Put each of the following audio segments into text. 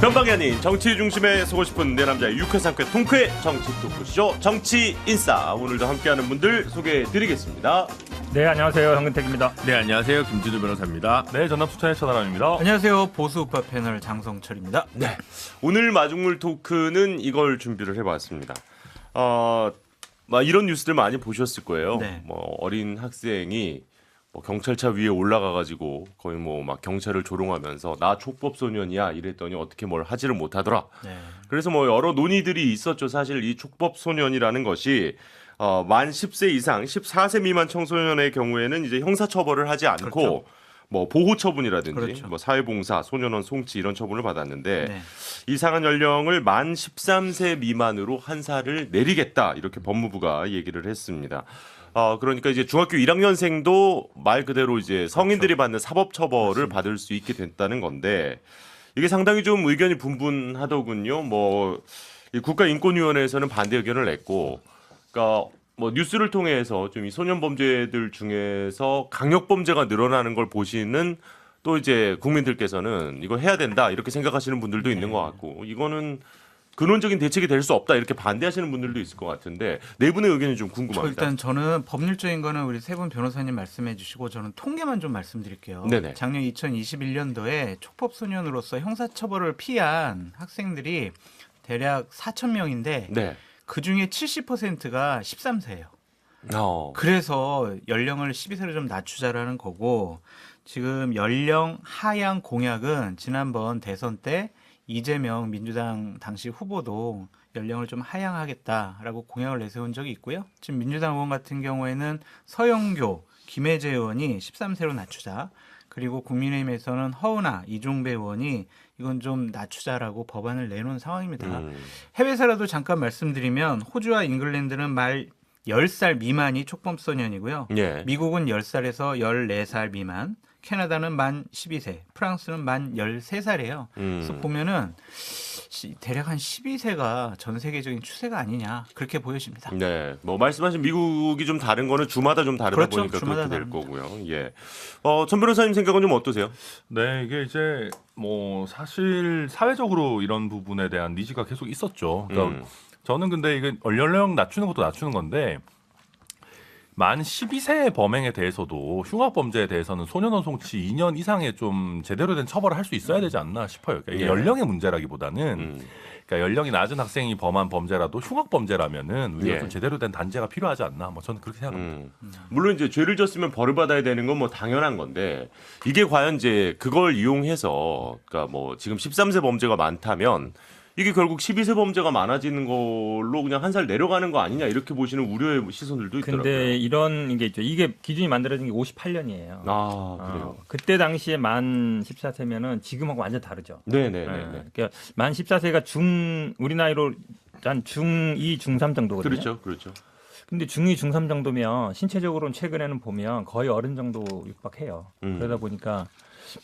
변방이 아닌 정치 중심에 서고 싶은 내 남자의 유쾌상쾌 통쾌 정치 토크쇼 정치 인싸. 오늘도 함께하는 분들 소개해드리겠습니다. 네, 안녕하세요. 황근택입니다. 네, 안녕하세요. 김준우 변호사입니다. 네, 전남 수천의 천하람입니다. 안녕하세요. 보수우파 패널 장성철입니다. 네, 오늘 마중물 토크는 이걸 준비를 해봤습니다. 이런 뉴스들 많이 보셨을 거예요. 네. 어린 학생이 경찰차 위에 올라가가지고 거의 막 경찰을 조롱하면서 나 촉법 소년이야 이랬더니 어떻게 뭘 하지를 못하더라. 네. 그래서 여러 논의들이 있었죠. 사실 이 촉법 소년이라는 것이 만 10세 이상 14세 미만 청소년의 경우에는 이제 형사처벌을 하지 않고 그렇죠. 보호 처분이라든지 그렇죠. 사회봉사, 소년원 송치 이런 처분을 받았는데 네. 이상한 연령을 만 13세 미만으로 한 살을 내리겠다 이렇게 법무부가 얘기를 했습니다. 그러니까 이제 중학교 1학년생도 말 그대로 이제 성인들이 받는 사법처벌을 받을 수 있게 됐다는 건데 이게 상당히 좀 의견이 분분하더군요. 이 국가인권위원회에서는 반대 의견을 냈고, 그러니까 뉴스를 통해서 좀 이 소년 범죄들 중에서 강력 범죄가 늘어나는 걸 보시는 또 이제 국민들께서는 이거 해야 된다 이렇게 생각하시는 분들도 있는 것 같고, 이거는 근원적인 대책이 될 수 없다 이렇게 반대하시는 분들도 있을 것 같은데 네 분의 의견이 좀 궁금합니다. 일단 저는 법률적인 거는 우리 세 분 변호사님 말씀해 주시고 저는 통계만 좀 말씀드릴게요. 네네. 작년 2021년도에 촉법소년으로서 형사처벌을 피한 학생들이 대략 4천 명인데 네. 그중에 70%가 13세예요. 어. 그래서 연령을 12세로 좀 낮추자라는 거고, 지금 연령 하향 공약은 지난번 대선 때 이재명 민주당 당시 후보도 연령을 좀 하향하겠다라고 공약을 내세운 적이 있고요. 지금 민주당 의원 같은 경우에는 서영교, 김혜재 의원이 13세로 낮추자, 그리고 국민의힘에서는 허은하, 이종배 의원이 이건 좀 낮추자라고 법안을 내놓은 상황입니다. 해외사라도 잠깐 말씀드리면 호주와 잉글랜드는 말 10살 미만이 촉법소년이고요. 예. 미국은 10살에서 14살 미만, 캐나다는 만 12세, 프랑스는 만 13살이에요. 그래서 보면은 대략 한 12세가 전 세계적인 추세가 아니냐 그렇게 보여집니다. 네, 말씀하신 미국이 좀 다른 거는 주마다 좀 다르다 그렇죠. 보니까 주마다 그렇게 될 다릅니다. 거고요. 예. 전 변호사님 생각은 좀 어떠세요? 네, 이게 이제 사실 사회적으로 이런 부분에 대한 니즈가 계속 있었죠. 그러니까 저는 근데 이게 연령 낮추는 것도 낮추는 건데 만 12세 범행에 대해서도 흉악 범죄에 대해서는 소년원 송치 2년 이상의 좀 제대로 된 처벌을 할 수 있어야 되지 않나 싶어요. 그러니까 이게 예. 연령의 문제라기보다는 그러니까 연령이 낮은 학생이 범한 범죄라도 흉악 범죄라면은 우리가 예. 좀 제대로 된 단죄가 필요하지 않나. 저는 그렇게 생각합니다. 물론 이제 죄를 졌으면 벌을 받아야 되는 건 당연한 건데 이게 과연 이제 그걸 이용해서 그러니까 지금 13세 범죄가 많다면 이게 결국 12세 범죄가 많아지는 걸로 그냥 한 살 내려가는 거 아니냐 이렇게 보시는 우려의 시선들도 있더라고요. 근데 이런 게 있죠. 이게 기준이 만들어진 게 58년이에요. 그래요. 그때 당시에 만 14세면은 지금하고 완전 다르죠. 네네네. 그러니까 만 14세가 우리 나이로 한 중2, 중3 정도거든요. 그렇죠. 근데 중2, 중3 정도면 신체적으로는 최근에는 보면 거의 어른 정도 육박해요. 그러다 보니까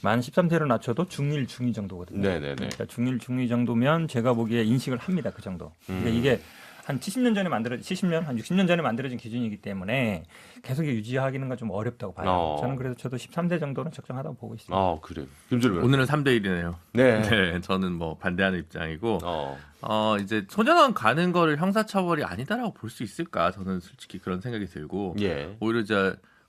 만 13세로 낮춰도 중1, 중2 정도거든요. 네네네. 그러니까 중1, 중2 정도면 제가 보기에 인식을 합니다. 그 정도. 그러니까 이게 한 70년 전에 한 60년 전에 만들어진 기준이기 때문에 계속 유지하기는 좀 어렵다고 봐요. 저는 그래서 저도 13세 정도는 적정하다고 보고 있습니다. 그래요. 김준우 오늘은 3대 1이네요. 네. 네, 저는 반대하는 입장이고, 어. 이제 소년원 가는 거를 형사처벌이 아니다라고 볼 수 있을까? 저는 솔직히 그런 생각이 들고, 예. 오히려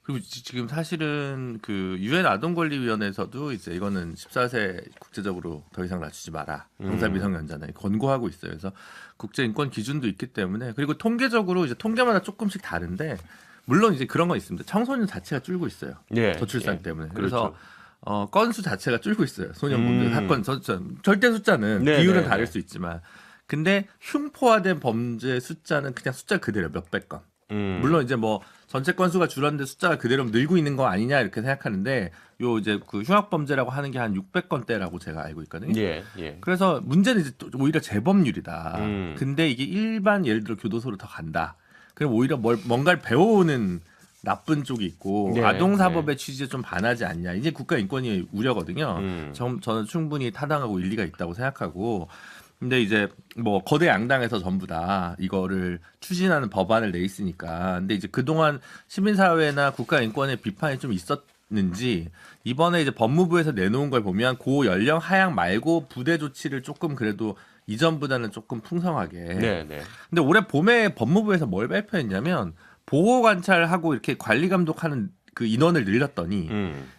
그리고 지금 사실은 그 유엔 아동권리위원회에서도 이제 이거는 14세 국제적으로 더 이상 낮추지 마라. 형사 미성년자는 권고하고 있어요. 그래서 국제 인권 기준도 있기 때문에, 그리고 통계적으로 이제 통계마다 조금씩 다른데 물론 이제 그런 건 있습니다. 청소년 자체가 줄고 있어요. 예. 저출산 예. 때문에. 그렇죠. 그래서 건수 자체가 줄고 있어요. 소년범죄 사건 절대 숫자는 네, 비율은 네, 다를 네. 수 있지만, 근데 흉포화된 범죄 숫자는 그냥 숫자 그대로 몇백 건. 물론 이제 전체 건수가 줄었는데 숫자가 그대로 늘고 있는 거 아니냐 이렇게 생각하는데, 요 이제 그 흉악 범죄라고 하는 게 한 600건대라고 제가 알고 있거든요. 예. 그래서 문제는 이제 또 오히려 재범률이다. 음. 근데 이게 일반 예를 들어 교도소로 더 간다. 그럼 오히려 뭔가를 배워오는 나쁜 쪽이 있고, 네, 아동사법의 취지에 좀 반하지 않냐. 이제 국가인권위 우려거든요. 음. 저는 충분히 타당하고 일리가 있다고 생각하고, 근데 이제 거대 양당에서 전부 다 이거를 추진하는 법안을 내 있으니까. 근데 이제 그동안 시민사회나 국가인권의 비판이 좀 있었 있는지 이번에 이제 법무부에서 내놓은 걸 보면 고 연령 하향 말고 부대 조치를 조금 그래도 이전보다는 조금 풍성하게. 네네. 근데 올해 봄에 법무부에서 뭘 발표했냐면 보호 관찰하고 이렇게 관리 감독하는 그 인원을 늘렸더니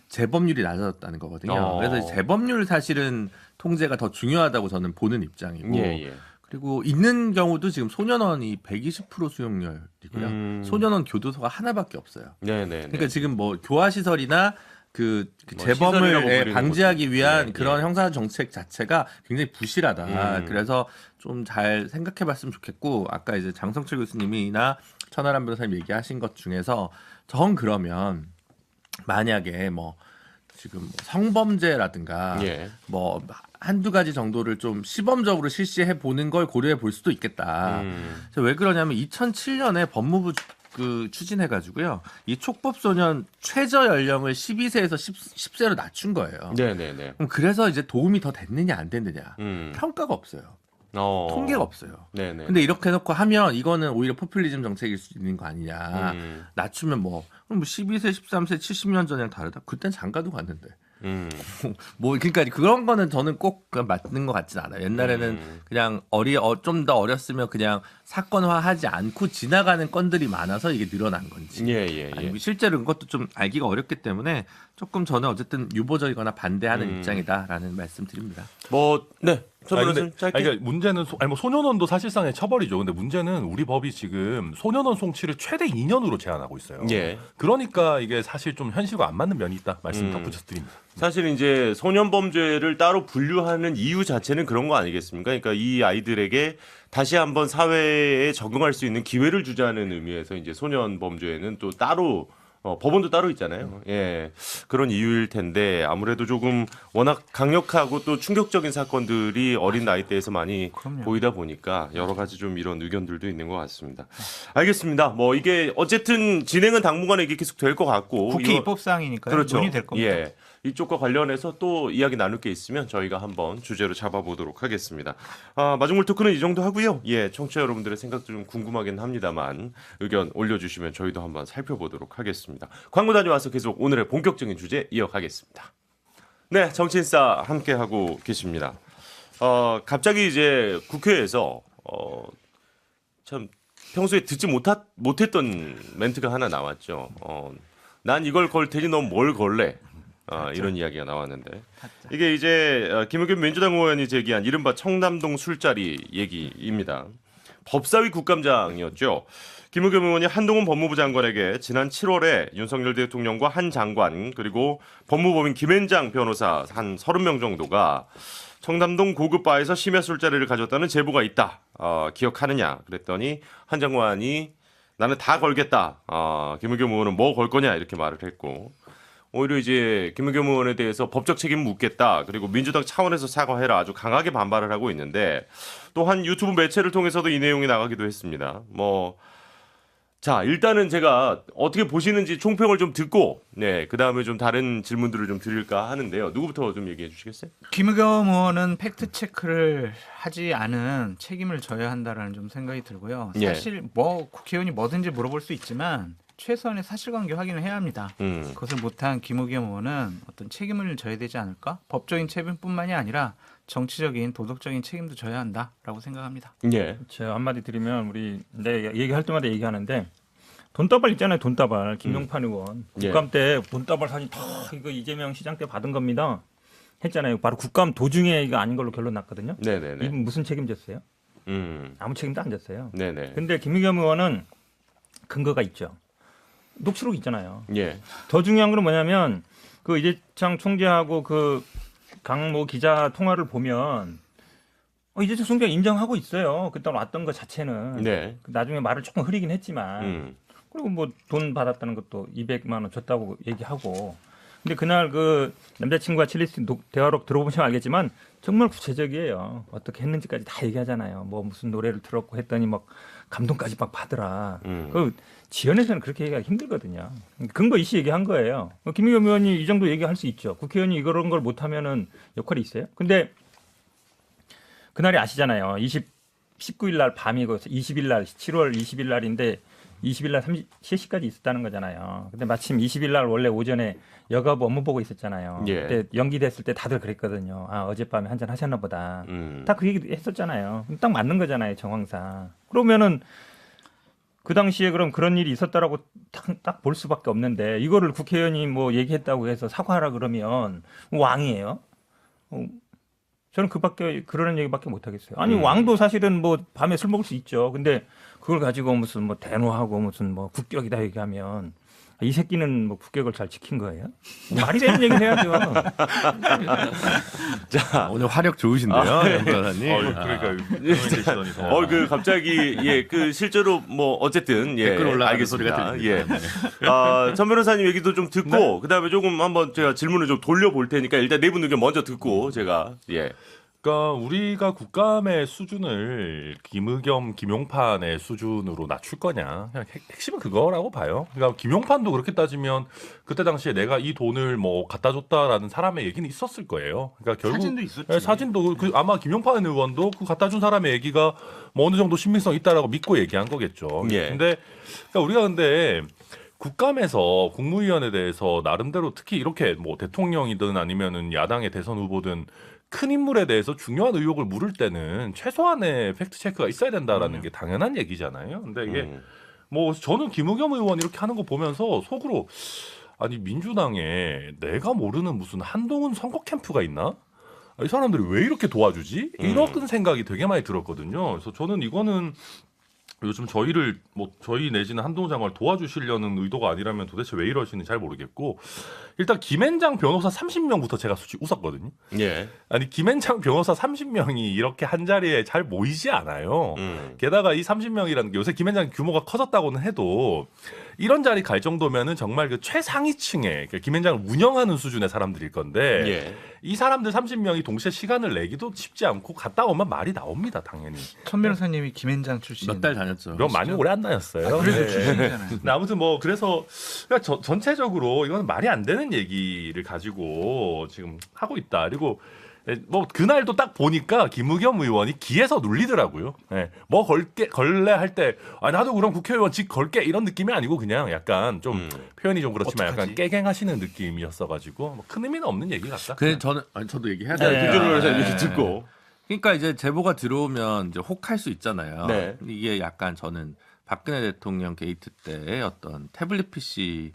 재범률이 낮아졌다는 거거든요. 그래서 재범률 사실은 통제가 더 중요하다고 저는 보는 입장이고. 예. 그리고 있는 경우도 지금 소년원이 120% 수용률이고요. 소년원 교도소가 하나밖에 없어요. 네네. 그러니까 지금 뭐 교화 시설이나 그 뭐 재범을 시설이라고 부르는 방지하기 것도 위한 예, 그런 예. 형사 정책 자체가 굉장히 부실하다. 그래서 좀 잘 생각해봤으면 좋겠고 아까 이제 장성철 교수님이나 천하람 변호사님 얘기하신 것 중에서 전 그러면 만약에 뭐 지금 뭐 성범죄라든가 예. 뭐 한두 가지 정도를 좀 시범적으로 실시해 보는 걸 고려해 볼 수도 있겠다. 그래서 왜 그러냐면 2007년에 법무부 그 추진해 가지고요. 이 촉법소년 최저 연령을 12세에서 10세로 낮춘 거예요. 네네네. 그럼 그래서 이제 도움이 더 됐느냐 안 됐느냐 평가가 없어요. 통계가 없어요. 네네. 근데 이렇게 해놓고 하면 이거는 오히려 포퓰리즘 정책일 수 있는 거 아니냐. 낮추면 뭐 그럼 뭐 12세, 13세, 70년 전이랑 다르다. 그땐 장가도 갔는데. 뭐 그러니까 그런 거는 저는 꼭 그냥 맞는 것 같진 않아요. 옛날에는 그냥 좀 더 어렸으면 그냥 사건화하지 않고 지나가는 건들이 많아서 이게 늘어난 건지. 예. 아니, 실제로 그것도 좀 알기가 어렵기 때문에 조금 저는 어쨌든 유보적이거나 반대하는 입장이다라는 말씀드립니다. 네. 근데, 그러니까 문제는 뭐 소년원도 사실상의 처벌이죠. 근데 문제는 우리 법이 지금 소년원 송치를 최대 2년으로 제한하고 있어요. 예. 그러니까 이게 사실 좀 현실과 안 맞는 면이 있다 말씀 덧붙여 드립니다. 사실 이제 소년 범죄를 따로 분류하는 이유 자체는 그런 거 아니겠습니까? 그러니까 이 아이들에게 다시 한번 사회에 적응할 수 있는 기회를 주자는 의미에서 이제 소년 범죄는 또 따로 법원도 따로 있잖아요. 예. 그런 이유일 텐데 아무래도 조금 워낙 강력하고 또 충격적인 사건들이 어린 나이대에서 많이 그럼요. 보이다 보니까 여러 가지 좀 이런 의견들도 있는 것 같습니다. 알겠습니다. 뭐 이게 어쨌든 진행은 당분간에 이게 계속 될 것 같고 국회 이거- 입법사항이니까요. 그렇죠. 논의될 겁니다. 예. 이쪽과 관련해서 또 이야기 나눌 게 있으면 저희가 한번 주제로 잡아보도록 하겠습니다. 마중물 토크는 이 정도 하고요. 예, 청취자 여러분들의 생각도 좀 궁금하긴 합니다만 의견 올려주시면 저희도 한번 살펴보도록 하겠습니다. 광고 다녀와서 계속 오늘의 본격적인 주제 이어가겠습니다. 네, 정치인싸 함께하고 계십니다. 갑자기 이제 국회에서 참 평소에 듣지 못했던 멘트가 하나 나왔죠. 난 이걸 걸 테니 넌 뭘 걸래? 이런 이야기가 나왔는데 이게 이제 김의겸 민주당 의원이 제기한 이른바 청남동 술자리 얘기입니다. 법사위 국감장이었죠. 김의겸 의원이 한동훈 법무부 장관에게 지난 7월에 윤석열 대통령과 한 장관 그리고 법무법인 김앤장 변호사 한 30명 정도가 청담동 고급 바에서 심야 술자리를 가졌다는 제보가 있다. 기억하느냐? 그랬더니 한 장관이 나는 다 걸겠다. 김의겸 의원은 뭐 걸 거냐? 이렇게 말을 했고 오히려 이제 김의겸 의원에 대해서 법적 책임 묻겠다. 그리고 민주당 차원에서 사과해라. 아주 강하게 반발을 하고 있는데 또한 유튜브 매체를 통해서도 이 내용이 나가기도 했습니다. 자, 일단은 제가 어떻게 보시는지 총평을 좀 듣고 네, 그다음에 좀 다른 질문들을 좀 드릴까 하는데요. 누구부터 좀 얘기해 주시겠어요? 김의겸 의원은 팩트 체크를 하지 않은 책임을 져야 한다라는 좀 생각이 들고요. 예. 사실 뭐 국회의원이 뭐든지 물어볼 수 있지만 최소한의 사실관계 확인을 해야 합니다. 그것을 못한 김의겸 의원은 어떤 책임을 져야 되지 않을까? 법적인 책임뿐만이 아니라 정치적인 도덕적인 책임도 져야 한다라고 생각합니다. 예. 제가 한마디 드리면 우리 내 얘기할 때마다 얘기하는데 돈다발 있잖아요. 돈다발 김용판 의원 예. 국감 때 돈다발 사진 다 이거 이재명 시장 때 받은 겁니다. 했잖아요. 바로 국감 도중에 이거 아닌 걸로 결론 났거든요. 네네네. 이분 무슨 책임졌어요? 음. 아무 책임도 안 졌어요. 네네. 근데 김의겸 의원은 근거가 있죠. 녹취록 있잖아요. 예. 더 중요한 건 뭐냐면 그 이재창 총재하고 그 강모 기자 통화를 보면 이재창 총재가 인정하고 있어요. 그때 왔던 것 자체는. 네. 나중에 말을 조금 흐리긴 했지만 그리고 뭐 돈 받았다는 것도 200만 원 줬다고 얘기하고. 근데 그날 그 남자친구와 칠리스 대화록 들어보시면 알겠지만 정말 구체적이에요. 어떻게 했는지까지 다 얘기하잖아요. 뭐 무슨 노래를 들었고 했더니 막 감동까지 막 받으라. 그 지연에서는 그렇게 얘기하기 힘들거든요. 근거 이씨 얘기한 거예요. 김의겸 의원이 이 정도 얘기할 수 있죠. 국회의원이 이런 걸 못하면은 역할이 있어요. 근데 그날이 아시잖아요. 19일 날 밤이고 20일 날 7월 20일 날인데 20일 날 실시까지 있었다는 거잖아요. 근데 마침 20일 날 원래 오전에 여가부 업무 보고 있었잖아요. 예. 그때 연기됐을 때 다들 그랬거든요. 아, 어젯밤에 한잔 하셨나 보다. 딱 그 얘기 했었잖아요. 딱 맞는 거잖아요, 정황상. 그러면은 그 당시에 그럼 그런 일이 있었다라고 딱 볼 수밖에 없는데 이거를 국회의원이 뭐 얘기했다고 해서 사과하라 그러면 왕이에요? 저는 그런 얘기밖에 못 하겠어요. 아니 왕도 사실은 뭐 밤에 술 먹을 수 있죠. 근데 그걸 가지고 무슨 뭐 대노하고 무슨 뭐 국격이다 얘기하면 이 새끼는 뭐 국격을 잘 지킨 거예요? 말이 되는 얘기를 해야죠. 자, 오늘 화력 좋으신데요, 양 변호사님. 그러니까 시선이 더. 그 갑자기 그 실제로 뭐 어쨌든 댓글 올라가는 알겠습니다. 소리가 들립니다. 예. 전 변호사님 얘기도 좀 듣고 그다음에 조금 한번 제가 질문을 좀 돌려볼 테니까 일단 네 분 의견 먼저 듣고 제가 그러니까 우리가 국감의 수준을 김의겸, 김용판의 수준으로 낮출 거냐? 그냥 핵심은 그거라고 봐요. 그러니까 김용판도 그렇게 따지면 그때 당시에 내가 이 돈을 뭐 갖다 줬다라는 사람의 얘기는 있었을 거예요. 그러니까 결국 사진도 있었지. 네, 사진도 아마 김용판 의원도 그 갖다 준 사람의 얘기가 뭐 어느 정도 신빙성 있다라고 믿고 얘기한 거겠죠. 예. 근데 그러니까 우리가 근데 국감에서 국무위원에 대해서 나름대로 특히 이렇게 뭐 대통령이든 아니면은 야당의 대선 후보든 큰 인물에 대해서 중요한 의혹을 물을 때는 최소한의 팩트 체크가 있어야 된다라는 게 당연한 얘기잖아요. 근데 이게 뭐 저는 김의겸 의원 이렇게 하는 거 보면서 속으로 아니 민주당에 내가 모르는 무슨 한동훈 선거 캠프가 있나? 이 사람들이 왜 이렇게 도와주지? 이런 생각이 되게 많이 들었거든요. 그래서 저는 이거는 요즘 저희 내지는 한동훈 장관을 도와주시려는 의도가 아니라면 도대체 왜 이러시는지 잘 모르겠고 일단 김앤장 변호사 30명부터 제가 솔직히 웃었거든요. 예. 아니 김앤장 변호사 30명이 이렇게 한 자리에 잘 모이지 않아요. 게다가 이 30명이라는 게 요새 김앤장 규모가 커졌다고는 해도 이런 자리 갈 정도면은 정말 그 최상위층의 그러니까 김앤장을 운영하는 수준의 사람들일 건데 예. 이 사람들 30명이 동시에 시간을 내기도 쉽지 않고 갔다 오면 말이 나옵니다, 당연히. 천 변호사님이 김앤장 출신. 몇 달 다녔죠. 그럼 많이 오래 안 다녔어요. 그래도 네. 출신이잖아요. 근데 아무튼 뭐 그래서 그러니까 전체적으로 이건 말이 안 되는 얘기를 가지고 지금 하고 있다. 그리고 뭐 그날도 딱 보니까 김의겸 의원이 기에서 눌리더라고요. 네. 뭐 걸래 할 때 나도 그럼 국회의원 직 걸게 이런 느낌이 아니고 그냥 약간 좀 표현이 좀 그렇지만 어떡하지? 약간 깨갱하시는 느낌이었어가지고 뭐 큰 의미는 없는 얘기 같다. 근데 저도 얘기해야 네, 돼요. 김준호 변호사님 얘기 듣고. 그러니까 이제 제보가 들어오면 이제 혹할 수 있잖아요. 네. 이게 약간 저는 박근혜 대통령 게이트 때의 어떤 태블릿 PC의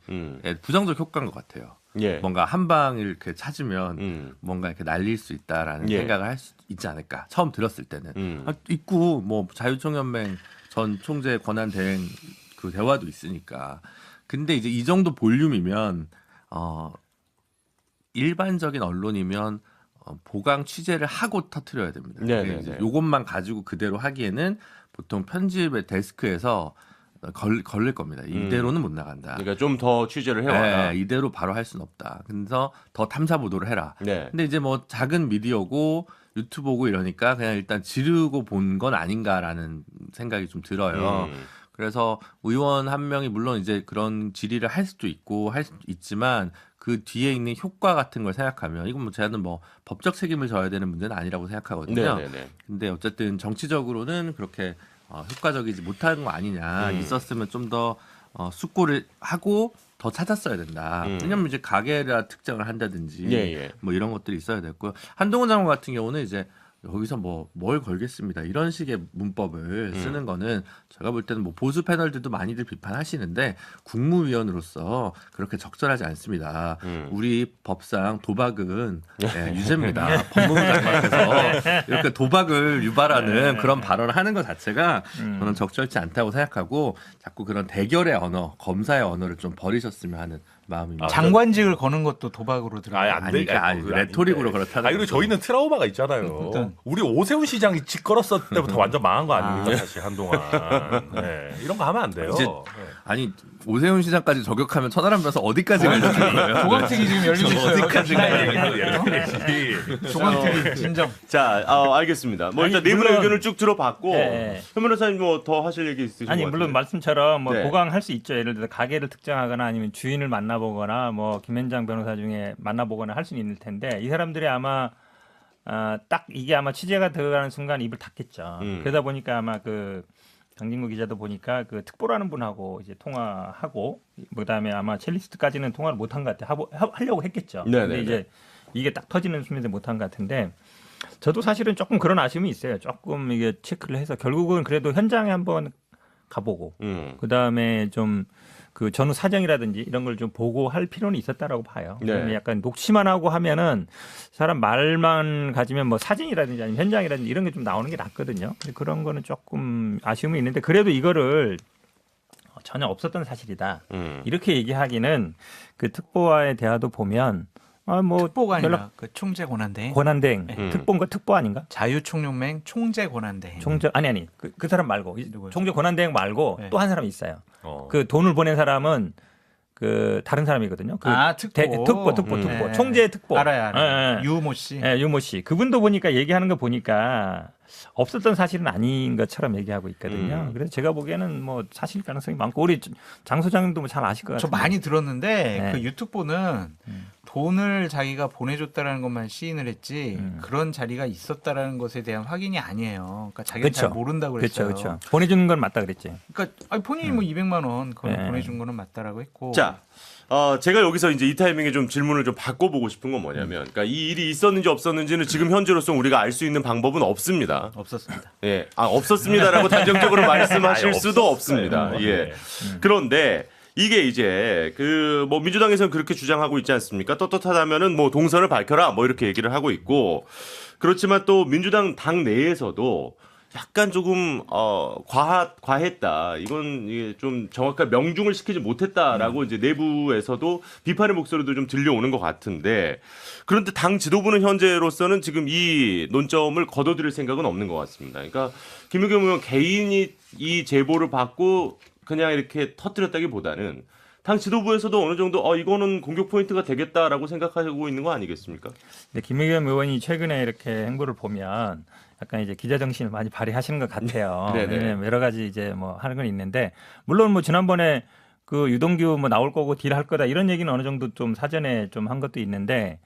부정적 효과인 것 같아요. 예. 뭔가 한 방을 이렇게 찾으면 뭔가 이렇게 날릴 수 있다라는 예. 생각을 할 수 있지 않을까. 처음 들었을 때는 있고 뭐 자유총연맹 전 총재 권한 대행 그 대화도 있으니까. 근데 이제 이 정도 볼륨이면 일반적인 언론이면 보강 취재를 하고 터트려야 됩니다. 네네네. 이제 요것만 가지고 그대로 하기에는 보통 편집의 데스크에서 걸릴 겁니다. 이대로는 못 나간다. 그러니까 좀 더 취재를 해와라. 네, 이대로 바로 할 수는 없다. 그래서 더 탐사 보도를 해라. 네. 근데 이제 뭐 작은 미디어고 유튜브고 이러니까 그냥 일단 지르고 본 건 아닌가라는 생각이 좀 들어요. 그래서 의원 한 명이 물론 이제 그런 질의를 할 수도 있고 할 수도 있지만 그 뒤에 있는 효과 같은 걸 생각하면 이건 뭐 저는 뭐 법적 책임을 져야 되는 문제는 아니라고 생각하거든요. 네네네. 근데 어쨌든 정치적으로는 그렇게 효과적이지 못한 거 아니냐. 있었으면 좀 더 숙고를 하고 더 찾았어야 된다. 왜냐면 이제 가게라 특정을 한다든지 예. 뭐 이런 것들이 있어야 됐고요. 한동훈 장관 같은 경우는 이제 여기서 뭐 뭘 걸겠습니다. 이런 식의 문법을 쓰는 거는 제가 볼 때는 뭐 보수 패널들도 많이들 비판하시는데 국무위원으로서 그렇게 적절하지 않습니다. 우리 법상 도박은 유죄입니다. 법무부 장관께서 이렇게 도박을 유발하는 그런 발언을 하는 것 자체가 저는 적절치 않다고 생각하고 자꾸 그런 대결의 언어, 검사의 언어를 좀 버리셨으면 하는 마음입니다. 장관직을 거는 것도 도박으로 들어가요. 안 돼. 레토릭으로 그렇다는 그리고 거죠. 저희는 트라우마가 있잖아요. 일단. 우리 오세훈 시장이 직 걸었을 때부터 완전 망한 거 아닙니까? 사실 한동안. 네. 이런 거 하면 안 돼요. 이제 아니 오세훈 시장까지 저격하면 천하람 변호사 어디까지 가려는 거예요? 조광특위 지금 열리고 있어요. 어디까지 조광특위 진정. 자, 알겠습니다. 뭐 일단 아니, 네 분의 물론- 의견을 쭉 들어봤고 네. 현 변호사님 뭐 더 하실 얘기 있으신 아니 것 물론 같은데. 말씀처럼 뭐 네. 보강할 수 있죠. 예를 들어 가게를 특정하거나 아니면 주인을 만나보거나 뭐 김앤장 변호사 중에 만나보거나 할 수는 있을 텐데 이 사람들이 아마 딱 이게 아마 취재가 들어가는 순간 입을 닫겠죠. 그러다 보니까 아마 그 강진구 기자도 보니까 그 특보라는 분하고 이제 통화하고 그다음에 아마 첼리스트까지는 통화를 못한 것 같아. 하려고 했겠죠. 네네네. 근데 이제 이게 딱 터지는 순간에 못한 것 같은데 저도 사실은 조금 그런 아쉬움이 있어요. 조금 이게 체크를 해서 결국은 그래도 현장에 한번 가보고 그다음에 좀 그 전후 사정이라든지 이런 걸 좀 보고 할 필요는 있었다라고 봐요. 네. 그다음에 약간 녹취만 하고 하면은 사람 말만 가지면 뭐 사진이라든지 아니면 현장이라든지 이런 게 좀 나오는 게 낫거든요. 근데 그런 거는 조금 아쉬움이 있는데 그래도 이거를 전혀 없었던 사실이다. 이렇게 얘기하기는 그 특보와의 대화도 보면 뭐 특보가 아니라 연락 그 총재 권한대행. 권한대행 특보인가 특보 아닌가? 자유총연맹 총재 권한대행. 총재 아니 그 사람 말고 누구요? 총재 권한대행 말고 네. 또 한 사람이 있어요. 어. 그 돈을 보낸 사람은 그 다른 사람이거든요. 그 특보. 특보. 네. 총재 특보. 알아요. 예, 예. 유모 씨. 예, 유모 씨. 그분도 보니까 얘기하는 거 보니까 없었던 사실은 아닌 것처럼 얘기하고 있거든요. 그래서 제가 보기에는 뭐 사실 가능성이 많고 우리 장 소장님도 뭐 잘 아실 것 저 같아요. 많이 들었는데 네. 그 유튜브는 돈을 자기가 보내줬다라는 것만 시인을 했지 그런 자리가 있었다라는 것에 대한 확인이 아니에요. 그러니까 자기가 잘 그쵸. 모른다고 그랬어요. 그렇죠. 보내주는 건 맞다 그랬지. 그러니까 아니, 본인이 뭐 200만 원 그걸 네. 보내준 거는 맞다라고 했고. 자, 제가 여기서 이제 이 타이밍에 좀 질문을 좀 바꿔보고 싶은 건 뭐냐면, 그러니까 이 일이 있었는지 없었는지는 지금 현재로서 우리가 알 수 있는 방법은 없습니다. 없었습니다. 예, 없었습니다라고 단정적으로 말씀하실 아니, 수도 없었어요. 없습니다. 예. 네. 그런데 이게 이제 그 뭐 민주당에서는 그렇게 주장하고 있지 않습니까? 떳떳하다면은 뭐 동선을 밝혀라 뭐 이렇게 얘기를 하고 있고, 그렇지만 또 민주당 당 내에서도 약간 조금 과했다. 이건 이게 좀 정확한 명중을 시키지 못했다라고 이제 내부에서도 비판의 목소리도 좀 들려오는 것 같은데, 그런데 당 지도부는 현재로서는 지금 이 논점을 거둬들일 생각은 없는 것 같습니다. 그러니까 김의겸 의원 개인이 이 제보를 받고 그냥 이렇게 터뜨렸다기보다는 당 지도부에서도 어느 정도 이거는 공격 포인트가 되겠다라고 생각하고 있는 거 아니겠습니까? 근데 김의겸 의원이 최근에 이렇게 행보를 보면 약간 이제 기자 정신을 많이 발휘하시는 것 같아요. 네네. 왜냐면 여러 가지 이제 뭐 하는 건 있는데 물론 뭐 지난번에 그 유동규 뭐 나올 거고 딜할 거다 이런 얘기는 어느 정도 좀 사전에 좀 한 것도 있는데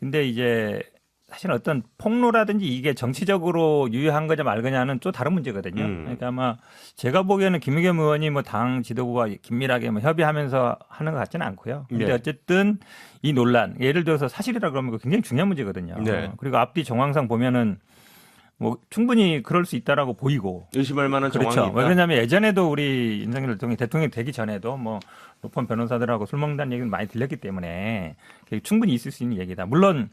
근데 이제 사실 어떤 폭로라든지 이게 정치적으로 유효한 거냐 말 거냐는 또 다른 문제거든요. 그러니까 아마 제가 보기에는 김의겸 의원이 뭐 당 지도부와 긴밀하게 뭐 협의하면서 하는 것 같지는 않고요. 근데 네. 어쨌든 이 논란 예를 들어서 사실이라 그러면 그거 굉장히 중요한 문제거든요. 네. 그리고 앞뒤 정황상 보면은 뭐 충분히 그럴 수 있다라고 보이고. 의심할 만한 그렇죠. 정황이 있다. 왜냐하면 예전에도 우리 윤석열 대통령이 되기 전에도 뭐 높은 변호사들하고 술 먹는다는 얘기는 많이 들렸기 때문에 충분히 있을 수 있는 얘기다. 물론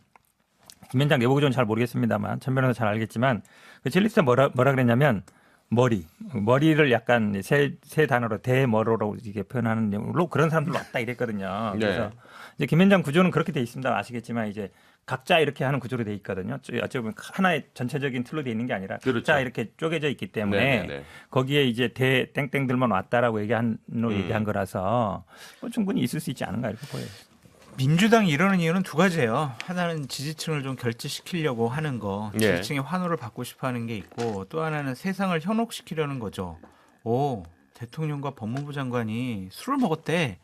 김현장 내부구조는 잘 모르겠습니다만 전 변호사 잘 알겠지만 그 첼리스가 뭐라 그랬냐면 머리를 약간 세 단어로 대머로로 이게 표현하는 내용으로 그런 사람들로 왔다 이랬거든요. 그래서 이제 김현장 구조는 그렇게 돼 있습니다. 아시겠지만 이제 각자 이렇게 하는 구조로 돼 있거든요. 어찌 보면 하나의 전체적인 틀로 돼 있는 게 아니라 그렇죠. 각자 이렇게 쪼개져 있기 때문에 네네네. 거기에 이제 대 땡땡들만 왔다라고 얘기한 거라서 뭐 충분히 있을 수 있지 않은가 이렇게 보여요. 민주당이 이러는 이유는 두 가지예요. 하나는 지지층을 좀 결집시키려고 하는 거, 예. 지지층의 환호를 받고 싶어하는 게 있고, 또 하나는 세상을 현혹시키려는 거죠. 대통령과 법무부 장관이 술을 먹었대.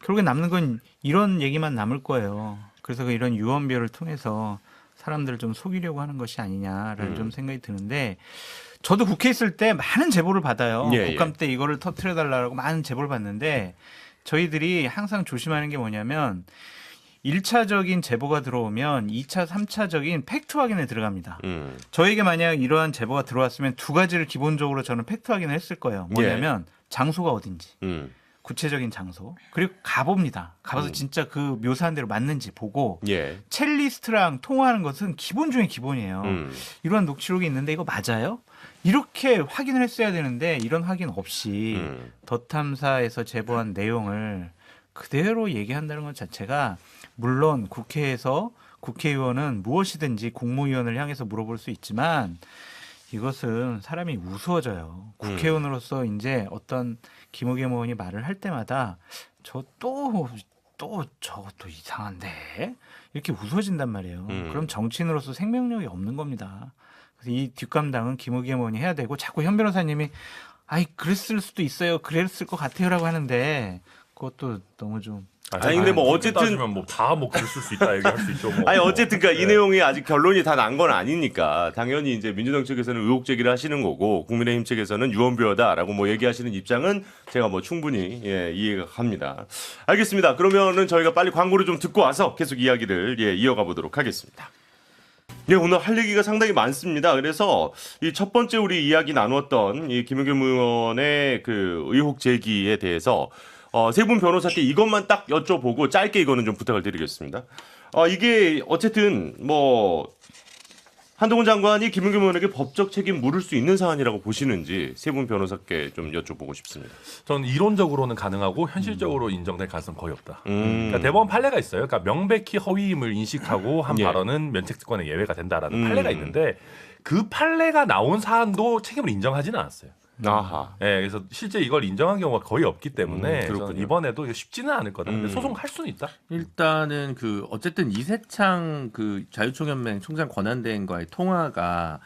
결국에 남는 건 이런 얘기만 남을 거예요. 그래서 이런 유언비어를 통해서 사람들을 좀 속이려고 하는 것이 아니냐라는 좀 생각이 드는데, 저도 국회에 있을 때 많은 제보를 받아요. 예, 국감 때 이거를 터트려달라고 많은 제보를 받는데, 저희들이 항상 조심하는 게 뭐냐면 1차적인 제보가 들어오면 2차, 3차적인 팩트 확인에 들어갑니다. 저에게 만약 이러한 제보가 들어왔으면 두 가지를 기본적으로 저는 팩트 확인을 했을 거예요. 뭐냐면 장소가 어딘지, 구체적인 장소, 그리고 가봅니다. 가봐서 진짜 그 묘사한 대로 맞는지 보고 예. 첼리스트랑 통화하는 것은 기본 중에 기본이에요. 이러한 녹취록이 있는데 이거 맞아요? 이렇게 확인을 했어야 되는데 이런 확인 없이 더 탐사에서 제보한 내용을 그대로 얘기한다는 것 자체가 물론 국회에서 국회의원은 무엇이든지 국무위원을 향해서 물어볼 수 있지만 이것은 사람이 우스워져요. 국회의원으로서 이제 어떤 김의겸 의원이 말을 할 때마다 저것도 이상한데 이렇게 우스워진단 말이에요. 그럼 정치인으로서 생명력이 없는 겁니다. 그래서 이 뒷감당은 김의겸 의원이 해야 되고 자꾸 현 변호사님이 그랬을 수도 있어요. 그랬을 것 같아요라고 하는데 그것도 너무 좀 아니, 근데 뭐 어쨌든- 따지면 뭐다뭐 글쓸 수 있다 얘기할 수 있죠. 뭐. 아니 어쨌든 그러니까 이 내용이 아직 결론이 다 난 건 아니니까 당연히 이제 민주당 측에서는 의혹 제기를 하시는 거고 국민의힘 측에서는 유언비어다라고 뭐 얘기하시는 입장은 제가 뭐 충분히 이해가 갑니다. 알겠습니다. 그러면은 저희가 빨리 광고를 좀 듣고 와서 계속 이야기를 이어가 보도록 하겠습니다. 네, 오늘 할 얘기가 상당히 많습니다. 그래서 이 첫 번째 우리 이야기 나누었던 이 김의겸 의원의 그 의혹 제기에 대해서 세 분 변호사께 이것만 딱 여쭤보고 짧게 이거는 좀 부탁을 드리겠습니다. 이게 어쨌든 뭐 한동훈 장관이 김의겸 의원에게 법적 책임 물을 수 있는 사안이라고 보시는지 세 분 변호사께 좀 여쭤보고 싶습니다. 저는 이론적으로는 가능하고 현실적으로 인정될 가능성 거의 없다. 음. 그러니까 대법원 판례가 있어요. 그러니까 명백히 허위임을 인식하고 한 예. 발언은 면책특권의 예외가 된다라는 판례가 있는데 그 판례가 나온 사안도 책임을 인정하지는 않았어요. 아하. 예, 그래서 실제 이걸 인정한 경우가 거의 없기 때문에 그렇군요. 저는 이번에도 이거 쉽지는 않을 거다. 근데 소송할 수는 있다. 일단은 그 어쨌든 이세창 그 자유총연맹 총장 권한대행과의 통화가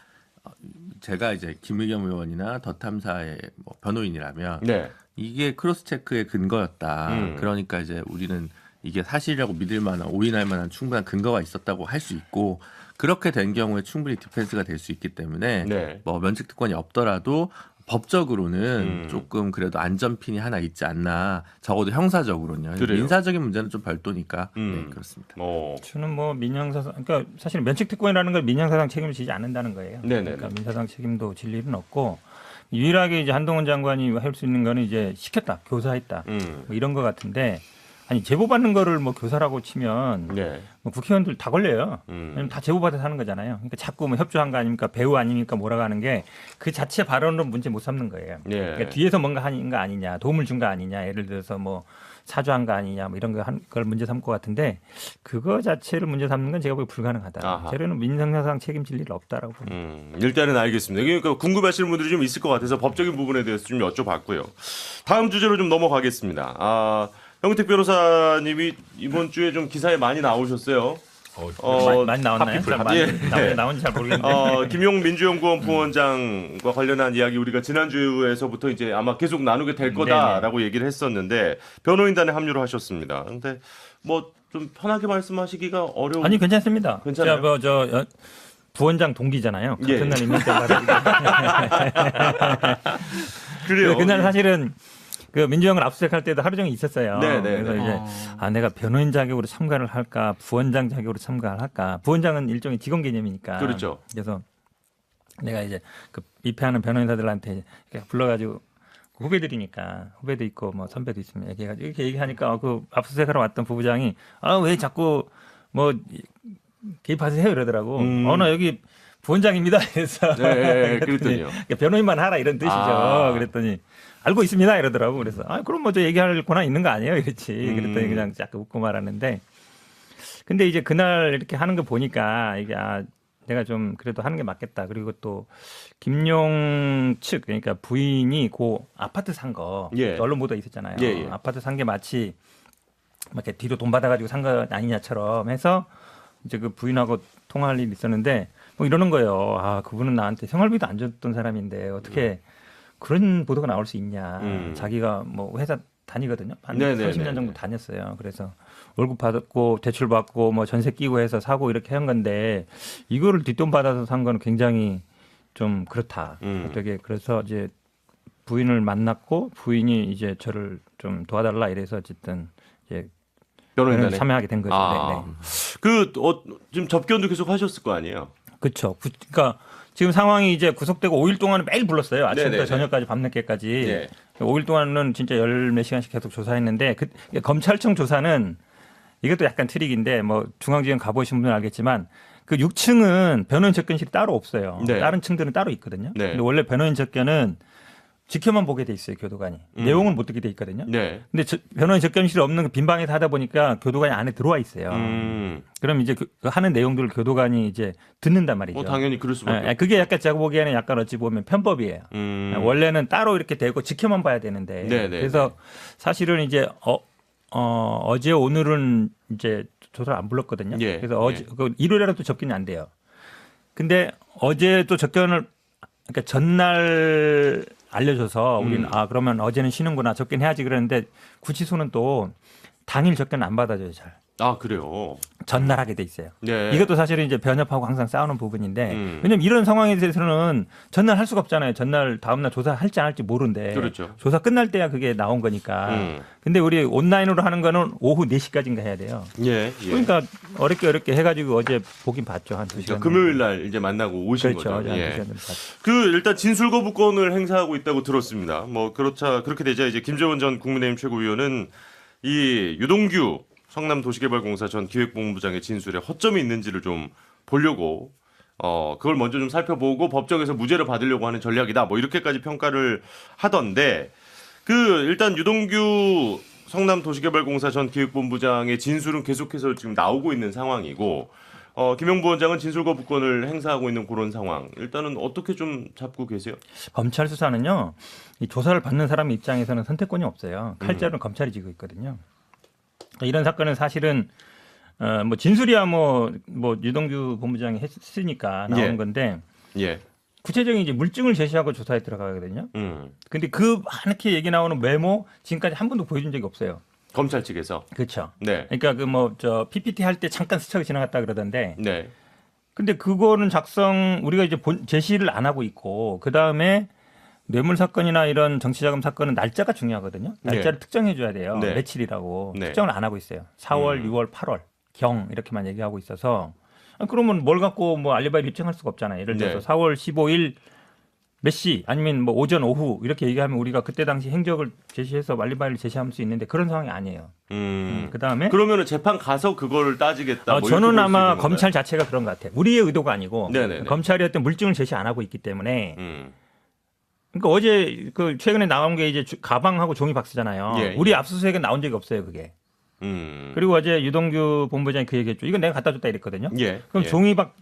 제가 이제 김의겸 의원이나 더 탐사의 뭐 변호인이라면 네. 이게 크로스 체크의 근거였다. 그러니까 이제 우리는 이게 사실이라고 믿을 만한 올인할 만한 충분한 근거가 있었다고 할 수 있고 그렇게 된 경우에 충분히 디펜스가 될 수 있기 때문에 네. 뭐 면책 특권이 없더라도 법적으로는 조금 그래도 안전핀이 하나 있지 않나. 적어도 형사적으로는요. 그래요? 민사적인 문제는 좀 별도니까. 네, 그렇습니다. 저는 뭐 민형사상 그러니까 사실 면책특권이라는 걸 민형사상 책임을 지지 않는다는 거예요. 네네네. 그러니까 민사상 책임도 질 일은 없고 유일하게 이제 한동훈 장관이 할 수 있는 거는 이제 시켰다, 교사했다, 뭐 이런 거 같은데 아니 제보받는 거를 뭐 교사라고 치면 네. 뭐 국회의원들 다 걸려요. 왜냐면 다 제보받아서 하는 거잖아요. 그러니까 자꾸 뭐 협조한 거 아닙니까, 배우 아닙니까, 뭐라고 하는 게 그 자체 발언으로 문제 못 삼는 거예요. 네. 그러니까 뒤에서 뭔가 한 거 아니냐, 도움을 준 거 아니냐, 예를 들어서 뭐 사주한 거 아니냐, 뭐 이런 거 한 걸 문제 삼을 것 같은데 그거 자체를 문제 삼는 건 제가 보기 불가능하다. 아하. 저는 민상사상 책임질 일 없다라고 봅니다. 일단은 알겠습니다. 그러니까 궁금하시는 분들이 좀 있을 것 같아서 법적인 부분에 대해서 좀 여쭤봤고요. 다음 주제로 좀 넘어가겠습니다. 형택 변호사님이 이번 주에 좀 기사에 많이 나오셨어요. 많이 나왔나요? 하피플, 잘 많이 예. 나온지 잘 모르겠는데. 김용 민주연구원 부원장과 관련한 이야기 우리가 지난주에서부터 이제 아마 계속 나누게 될 거다라고 얘기를 했었는데 변호인단에 합류를 하셨습니다. 근데 뭐 좀 편하게 말씀하시기가 어려운. 아니 괜찮습니다. 괜찮아요? 저 부원장 동기잖아요. 같은 예. 날 있는 때마다. 그래요. 그날 사실은 그 민주연구원 압수수색할 때도 하루 종일 있었어요. 네네. 그래서 이제 내가 변호인 자격으로 참가를 할까, 부원장 자격으로 참가를 할까. 부원장은 일종의 직원 개념이니까. 그렇죠. 그래서 내가 이제 그 입회하는 변호인사들한테 이렇게 불러가지고 후배들이니까 후배도 있고 뭐 선배도 있으면 얘기해가지고 이렇게 얘기하니까 그 압수수색하러 왔던 부부장이 왜 자꾸 뭐 개입하세요 이러더라고. 나 여기 부원장입니다. 그래서 네, 그랬더니요. 변호인만 하라 이런 뜻이죠. 그랬더니 알고 있습니다 이러더라고. 그래서 그럼 뭐 저 얘기할 권한 있는 거 아니에요? 이랬지. 그랬더니 그냥 약간 웃고 말았는데 근데 이제 그날 이렇게 하는 거 보니까 이게 내가 좀 그래도 하는 게 맞겠다. 그리고 또 김용 측 그러니까 부인이 그 아파트 산 거 언론 보도 있었잖아요. 예. 아파트 산 게 마치 막 이렇게 뒤로 돈 받아가지고 산 거 아니냐처럼 해서 이제 그 부인하고 통화할 일이 있었는데 뭐 이러는 거예요. 그분은 나한테 생활비도 안 줬던 사람인데 어떻게 그런 보도가 나올 수 있냐. 자기가 뭐 회사 다니거든요. 한 30년 정도 다녔어요. 그래서 월급 받고 대출 받고 뭐 전세 끼고 해서 사고 이렇게 한 건데 이거를 뒷돈 받아서 산 거는 굉장히 좀 그렇다. 되게 그래서 이제 부인을 만났고 부인이 이제 저를 좀 도와달라 이래서 어쨌든 이제 변호인단에 참여하게 된 거죠. 지금 접견도 계속 하셨을 거 아니에요? 그렇죠. 그러니까 지금 상황이 이제 구속되고 5일 동안은 매일 불렀어요. 아침부터 네네네. 저녁까지 밤늦게까지. 네. 5일 동안은 진짜 열 몇 시간씩 계속 조사했는데 검찰청 조사는 이것도 약간 트릭인데 뭐 중앙지검 가보신 분은 알겠지만 그 6층은 변호인 접견실이 따로 없어요. 네. 다른 층들은 따로 있거든요. 네. 근데 원래 변호인 접견은 지켜만 보게 돼 있어요. 교도관이. 내용을 못 듣게 돼 있거든요. 네. 근데 변호인 접견실이 없는 그 빈 방에서 하다 보니까 교도관이 안에 들어와 있어요. 그럼 이제 그 하는 내용들을 교도관이 이제 듣는단 말이죠. 당연히 그럴 수밖에. 그게 약간 제가 보기에는 약간 어찌 보면 편법이에요. 원래는 따로 이렇게 되고 지켜만 봐야 되는데. 네네. 그래서 사실은 이제 어제 오늘은 이제 조사를 안 불렀거든요. 예. 그래서 어제 일요일에라도 접견이 안 돼요. 근데 어제 또 접견을 그러니까 전날 알려줘서 우리는 그러면 어제는 쉬는구나 접견 해야지 그러는데 구치소는 또 당일 접견 안 받아줘요 잘. 아 그래요. 전날 하게 돼 있어요. 네. 이것도 사실은 이제 변협하고 항상 싸우는 부분인데 왜냐면 이런 상황에 대해서는 전날 할 수가 없잖아요. 전날 다음날 조사할지 안 할지 모르는데 그렇죠. 조사 끝날 때야 그게 나온 거니까. 근데 우리 온라인으로 하는 거는 오후 4시까지인가 해야 돼요. 예. 예. 그러니까 어렵게 해가지고 어제 보긴 봤죠. 한 2시간. 그러니까 금요일 날 이제 만나고 오신 그렇죠. 거죠. 한 예. 2시간 정도 봤죠. 그 일단 진술 거부권을 행사하고 있다고 들었습니다. 뭐 그렇게 되자 이제 김재원 전 국민의힘 최고위원은 이 유동규 성남도시개발공사 전 기획본부장의 진술에 허점이 있는지를 좀 보려고 그걸 먼저 좀 살펴보고 법정에서 무죄를 받으려고 하는 전략이다. 뭐 이렇게까지 평가를 하던데 그 일단 유동규 성남도시개발공사 전 기획본부장의 진술은 계속해서 지금 나오고 있는 상황이고 김영부 원장은 진술 거부권을 행사하고 있는 그런 상황. 일단은 어떻게 좀 잡고 계세요? 검찰 수사는요. 이 조사를 받는 사람 입장에서는 선택권이 없어요. 칼자루는 검찰이 지고 있거든요. 이런 사건은 사실은 뭐 진술이야 뭐 유동규 본부장이 했으니까 나오는 예. 건데 예. 구체적인 이제 물증을 제시하고 조사에 들어가거든요. 근데 그 많게 얘기 나오는 메모 지금까지 한 번도 보여준 적이 없어요. 검찰 측에서. 그렇죠. 네. 그러니까 그 뭐 저 PPT 할 때 잠깐 스쳐 지나갔다 그러던데. 네. 근데 그거는 우리가 이제 제시를 안 하고 있고 그 다음에 뇌물 사건이나 이런 정치자금 사건은 날짜가 중요하거든요. 날짜를 특정해 줘야 돼요. 네. 며칠이라고 네. 특정을 안 하고 있어요. 4월, 6월, 8월 경 이렇게만 얘기하고 있어서 그러면 뭘 갖고 뭐 알리바이를 입증할 수가 없잖아요. 예를 들어서 네. 4월 15일 몇 시 아니면 뭐 오전 오후 이렇게 얘기하면 우리가 그때 당시 행적을 제시해서 알리바이를 제시할 수 있는데 그런 상황이 아니에요. 그다음에 그러면은 재판 가서 그걸 따지겠다. 뭐 저는 이렇게 볼수 아마 있는 건가요? 검찰 자체가 그런 것 같아요. 우리의 의도가 아니고 네네네. 검찰이 어떤 물증을 제시 안 하고 있기 때문에 그러니까 어제 그 최근에 나온 게 이제 가방하고 종이 박스잖아요. 예, 우리 예. 압수수색은 나온 적이 없어요, 그게. 그리고 어제 유동규 본부장이 그 얘기했죠. 이건 내가 갖다 줬다 이랬거든요. 예. 그럼 예.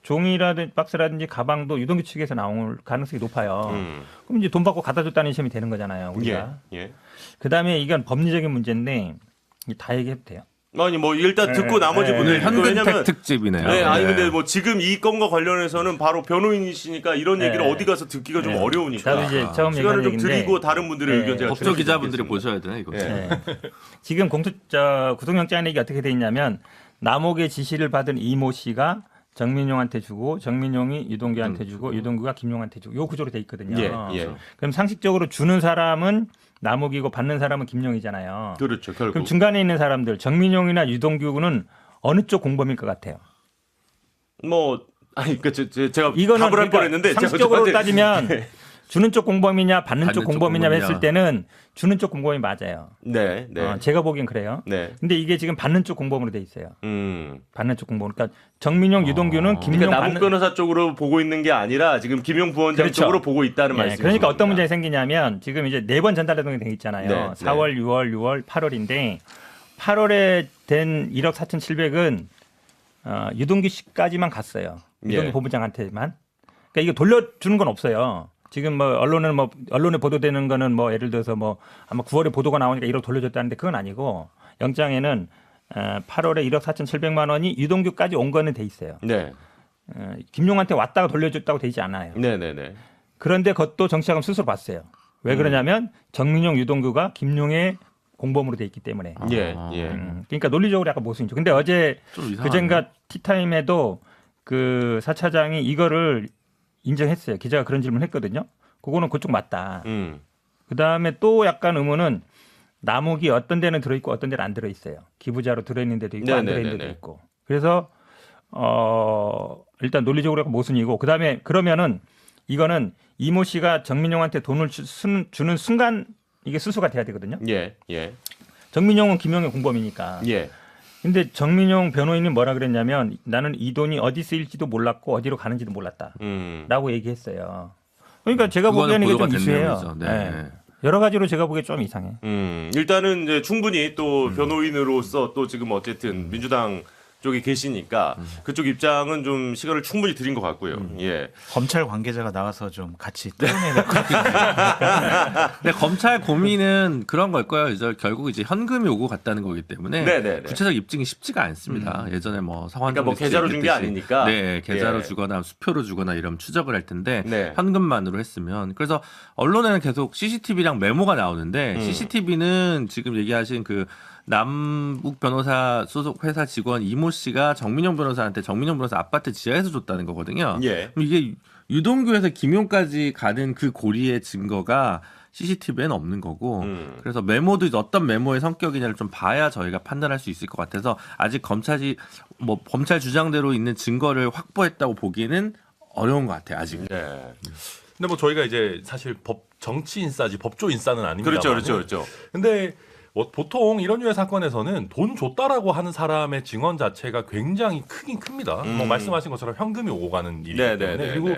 종이라든지 박스라든지 가방도 유동규 측에서 나올 가능성이 높아요. 그럼 이제 돈 받고 갖다 줬다는 시험이 되는 거잖아요, 우리가. 예. 예. 그다음에 이건 법리적인 문제인데 다 얘기해도 돼요. 아니 뭐 일단 듣고 나머지 네. 분들 오늘 현근택 왜냐면 특집이네요. 네, 아니 근데 뭐 지금 이 건과 관련해서는 바로 변호인이시니까 이런 얘기를 네. 어디 가서 듣기가 좀 네. 어려우니까 나도 이제 처음 시간을 얘기한 좀 얘기인데 드리고 다른 분들의 네. 의견 제가 법조 기자분들이 들어드리겠습니다. 보셔야 되나 이거. 예. 지금 구속영장 내기 어떻게 돼 있냐면 남옥의 지시를 받은 이모 씨가 정민용한테 주고 정민용이 유동규한테 주고 유동규가 김용한테 주고 요 구조로 돼 있거든요. 예, 예. 그럼 상식적으로 주는 사람은 남욱이고 받는 사람은 김용이잖아요. 그렇죠. 결국. 그럼 중간에 있는 사람들 정민용이나 유동규는 어느 쪽 공범일 것 같아요? 뭐 아니 그 제가 이거는 답을 할 그러니까 뻔했는데 상식적으로 제가 따지면 주는 쪽 공범이냐 받는 쪽 쪽 공범이냐 공범이냐. 했을 때는 주는 쪽 공범이 맞아요. 네, 네. 제가 보기엔 그래요. 네. 근데 이게 지금 받는 쪽 공범으로 돼 있어요. 받는 쪽 공범. 그러니까 정민용, 유동규는 김용 그러니까 남욱 받는. 변호사 쪽으로 보고 있는 게 아니라 지금 김용 부원장 그렇죠. 쪽으로 보고 있다는 예, 말씀이죠. 그러니까 어떤 문제가 생기냐면 지금 이제 4번 전달해동이 돼 있잖아요. 네, 4월, 6월, 6월, 8월인데 8월에 된 1억 4,700은 유동규 씨까지만 갔어요. 유동규 예. 본부장한테만. 그러니까 이거 돌려주는 건 없어요. 지금 뭐 언론에 보도되는 거는 뭐 예를 들어서 뭐 아마 9월에 보도가 나오니까 1억 돌려줬다는데 그건 아니고 영장에는 8월에 1억 4,700만 원이 유동규까지 온 거는 돼 있어요. 네. 김용한테 왔다가 돌려줬다고 돼 있지 않아요. 네, 네, 네. 그런데 그것도 정치자금 스스로 봤어요. 왜 그러냐면 정민용, 유동규가 김용의 공범으로 돼 있기 때문에. 예, 예. 그러니까 논리적으로 약간 모순이죠. 근데 어제 좀 이상하네. 그젠가 티타임에도 그 사차장이 이거를 인정했어요. 기자가 그런 질문을 했거든요. 그거는 그쪽 맞다. 그다음에 또 약간 의문은 남욱이 어떤 데는 들어있고 어떤 데는 안 들어있어요. 기부자로 들어있는 데도 있고 안 들어있는 데도 있고. 그래서 일단 논리적으로 약간 모순이고 그다음에 그러면은 이거는 이모 씨가 정민용한테 돈을 주는 순간 이게 수수가 돼야 되거든요. 예, 예. 정민용은 김용의 공범이니까. 예. 근데 정민용 변호인이 뭐라 그랬냐면 나는 이 돈이 어디 쓰일지도 몰랐고 어디로 가는지도 몰랐다. 라고 얘기했어요. 그러니까 제가 보기에는 이게 좀 보도가 된 이슈예요. 내용이죠. 네. 네. 여러 가지로 제가 보기에 좀 이상해. 일단은 이제 충분히 또 변호인으로서 또 지금 어쨌든 민주당 쪽에 계시니까 그쪽 입장은 좀 시간을 충분히 드린 것 같고요. 예. 검찰 관계자가 나와서 좀 같이 떼어내야 될 것 같아요. 근데 검찰 고민은 그런 걸 거예요. 이제 결국 이제 현금이 오고 갔다는 거기 때문에 네네네. 구체적 입증이 쉽지가 않습니다. 예전에 뭐 성환 그러니까 뭐 계좌로 준 게 아니니까. 네, 계좌로 예. 주거나 수표로 주거나 이러면 추적을 할 텐데 네. 현금만으로 했으면 그래서 언론에는 계속 CCTV랑 메모가 나오는데 CCTV는 지금 얘기하신 그 남욱 변호사 소속 회사 직원 이모 씨가 정민용 변호사한테 정민용 변호사 아파트 지하에서 줬다는 거거든요. 예. 그럼 이게 유동규에서 김용까지 가는 그 고리의 증거가 CCTV에는 없는 거고 그래서 메모도 이제 어떤 메모의 성격이냐를 좀 봐야 저희가 판단할 수 있을 것 같아서 아직 검찰이 뭐 검찰 주장대로 있는 증거를 확보했다고 보기에는 어려운 것 같아요. 아직. 네. 근데 뭐 저희가 이제 사실 정치 인싸지 법조 인싸는 아닙니다. 그렇죠. 근데 뭐 보통 이런 류의 사건에서는 돈 줬다라고 하는 사람의 증언 자체가 굉장히 크긴 큽니다. 뭐 말씀하신 것처럼 현금이 오고 가는 일이기 때문에 그리고